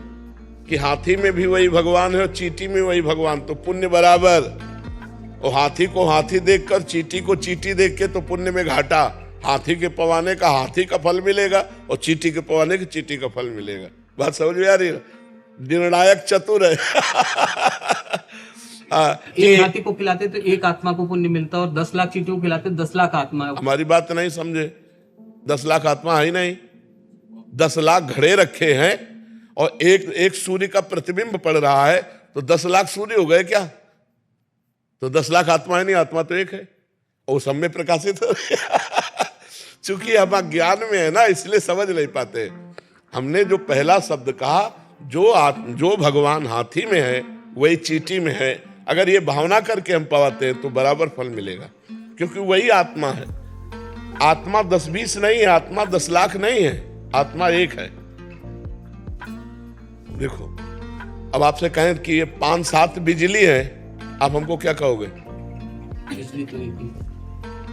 कि हाथी में भी वही भगवान है और चींटी में वही भगवान, तो पुण्य बराबर। और हाथी को हाथी देखकर चींटी को चींटी देख के तो पुण्य में घाटा। हाथी के पवाने का हाथी का फल मिलेगा और चींटी के पवाने के चींटी का फल मिलेगा। बात समझ में आ रही है? निर्णायक चतुर है। एक हाथी को खिलाते तो 1 आत्मा को पुण्य मिलता, और 10 लाख चींटियों को खिलाते 10 लाख आत्मा। हमारी बात नहीं समझे, 10 लाख आत्मा है ही नहीं, 10 लाख घड़े रखे हैं और एक सूर्य का प्रतिबिंब पड़ रहा है, तो 10 लाख सूर्य हो गए क्या? तो 10 लाख आत्मा है नहीं, आत्मा तो एक है और सब में प्रकाशित हो। चूंकि हम ज्ञान में है ना, इसलिए समझ नहीं पाते। हमने जो पहला शब्द कहा, जो भगवान हाथी में है वही चींटी में है, अगर ये भावना करके हम पाते हैं तो बराबर फल मिलेगा, क्योंकि वही आत्मा है। आत्मा 10-20 नहीं है, आत्मा 10 लाख नहीं है, आत्मा एक है। देखो, अब आपसे कहें कि ये 5-7 बिजली है, आप हमको क्या कहोगे?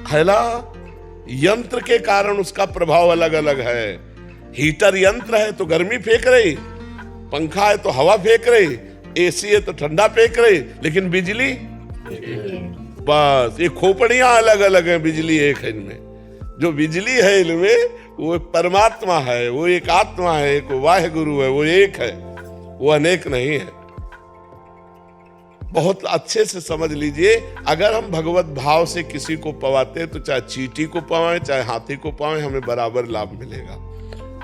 है ना, यंत्र के कारण उसका प्रभाव अलग अलग है। हीटर यंत्र है तो गर्मी फेंक रही, पंखा है तो हवा फेंक रही, एसी है तो ठंडा फेंक रही, लेकिन बिजली बस, ये खोपड़ियां अलग अलग हैं, बिजली एक है इनमें। जो बिजली है इनमें वो परमात्मा है, वो एक आत्मा है, एक वाहे गुरु है, वो एक है, वो अनेक नहीं है। बहुत अच्छे से समझ लीजिए, अगर हम भगवत भाव से किसी को पवाते हैं तो चाहे चींटी को पवाएं चाहे हाथी को पवाएं, हमें बराबर लाभ मिलेगा।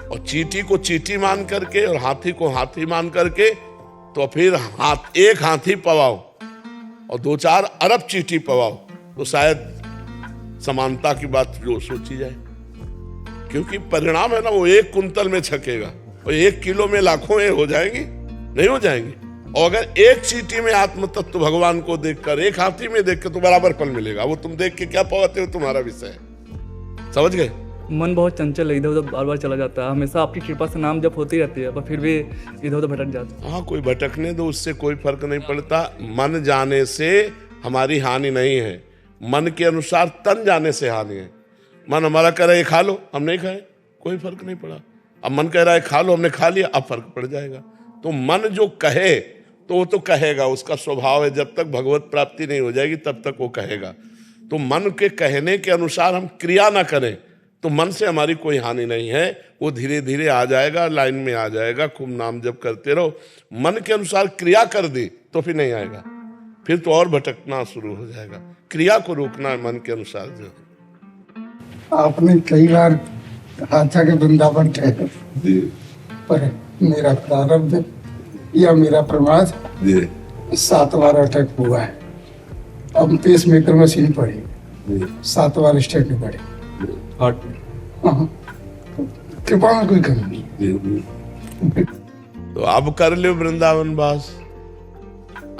और चींटी को चींटी मान करके और हाथी को हाथी मान करके, तो फिर एक हाथी पवाओ और 2-4 अरब चींटी पवाओ, तो शायद समानता की बात जो सोची जाए। क्योंकि परिणाम है ना, वो 1 कुंतल में छकेगा और 1 किलो में लाखों हो जाएंगी, नहीं हो जाएंगी। और अगर एक चींटी में आत्म तत्व भगवान को देखकर, एक हाथी में देखकर, तो बराबर फल मिलेगा। वो तुम देख के क्या पाते हो, तुम्हारा विषय है। समझ गए? मन बहुत चंचल है, इधर उधर बार बार चला जाता है। हमेशा आपकी कृपा से नाम जप होती रहती है, पर फिर भी इधर उधर भटक जाता है। हाँ, कोई भटकने दो, उससे कोई फर्क नहीं पड़ता। मन जाने से हमारी हानि नहीं है, मन के अनुसार तन जाने से हानि है। मन हमारा कह रहा है खा लो, हम नहीं खाए, कोई फर्क नहीं पड़ा। अब मन कह रहा है खा लो, हमने खा लिया, अब फर्क पड़ जाएगा। तो मन जो कहे तो वो तो कहेगा, उसका स्वभाव है। जब तक भगवत प्राप्ति नहीं हो जाएगी तब तक वो कहेगा। तो मन के कहने के अनुसार हम क्रिया ना करें तो मन से हमारी कोई हानि नहीं है, वो धीरे धीरे आ जाएगा, लाइन में आ जाएगा। खूब नाम जप करते रहो, मन के अनुसार क्रिया कर दी तो फिर नहीं आएगा, फिर तो और भटकना शुरू हो जाएगा। क्रिया को रोकना है मन के अनुसार। जो आपने कई बार आशा के वृंदावन ठहरे, पर मेरा प्रारब्ध या मेरा प्रमाद 7 बार अटक हुआ है। अब पेस मेकर मशीन पड़ी, 7 बार स्टेट में पड़ी। कृपा में कोई कमी नहीं। तो अब कर लो वृंदावन वास,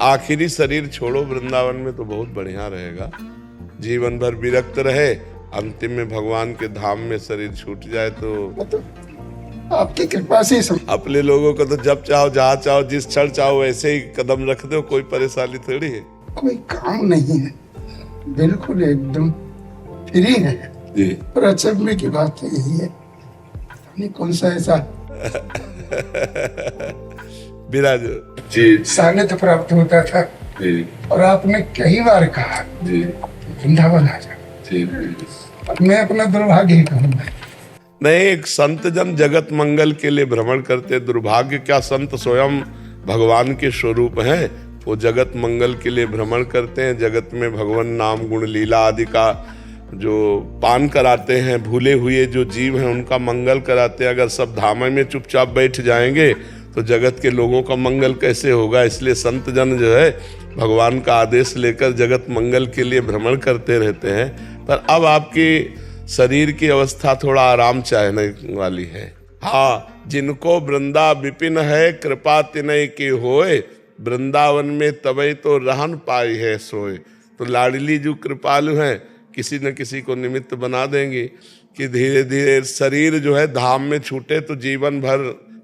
आखिरी शरीर छोड़ो वृंदावन में तो बहुत बढ़िया रहेगा, जीवन भर विरक्त रहे, अंतिम में भगवान के धाम में शरीर छूट जाए तो आपकी कृपा से अपने लोगों को तो जब चाहो जहाँ चाहो जिस क्षण चाहो वैसे ही कदम रख दो, कोई परेशानी थोड़ी है। कोई काम नहीं है, बिल्कुल एकदम फ्री है जी। और अचंभे की बात तो यही है, नहीं कौन सा ऐसा विराज जी सानिध्य प्राप्त होता था जी। और आपने कई बार कहा जी वृंदावन आ जाओ, मैं अपना दुर्भाग्य ही कहूँगा। नहीं, एक संत जन जगत मंगल के लिए भ्रमण करते, दुर्भाग्य क्या, संत स्वयं भगवान के स्वरूप हैं, वो जगत मंगल के लिए भ्रमण करते हैं, जगत में भगवान नाम गुण लीला आदि का जो पान कराते हैं, भूले हुए जो जीव हैं उनका मंगल कराते हैं। अगर सब धाम में चुपचाप बैठ जाएंगे तो जगत के लोगों का मंगल कैसे होगा, इसलिए संत जन जो है भगवान का आदेश लेकर जगत मंगल के लिए भ्रमण करते रहते हैं। पर अब आपकी शरीर की अवस्था थोड़ा आराम चाहने वाली है। हाँ, जिनको वृंदा विपिन है, कृपा तिनय की होए, वृंदावन में तबई तो रहन पाई है सोए। तो लाडली जो कृपालु हैं, किसी न किसी को निमित्त बना देंगी कि धीरे धीरे शरीर जो है धाम में छूटे तो जीवन भर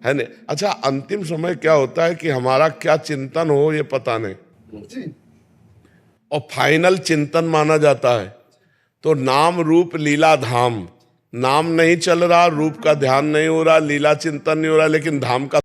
है न। अच्छा, अंतिम समय क्या होता है कि हमारा क्या चिंतन हो ये पता नहीं, और फाइनल चिंतन माना जाता है तो नाम रूप लीला धाम। नाम नहीं चल रहा, रूप का ध्यान नहीं हो रहा, लीला चिंतन नहीं हो रहा, लेकिन धाम का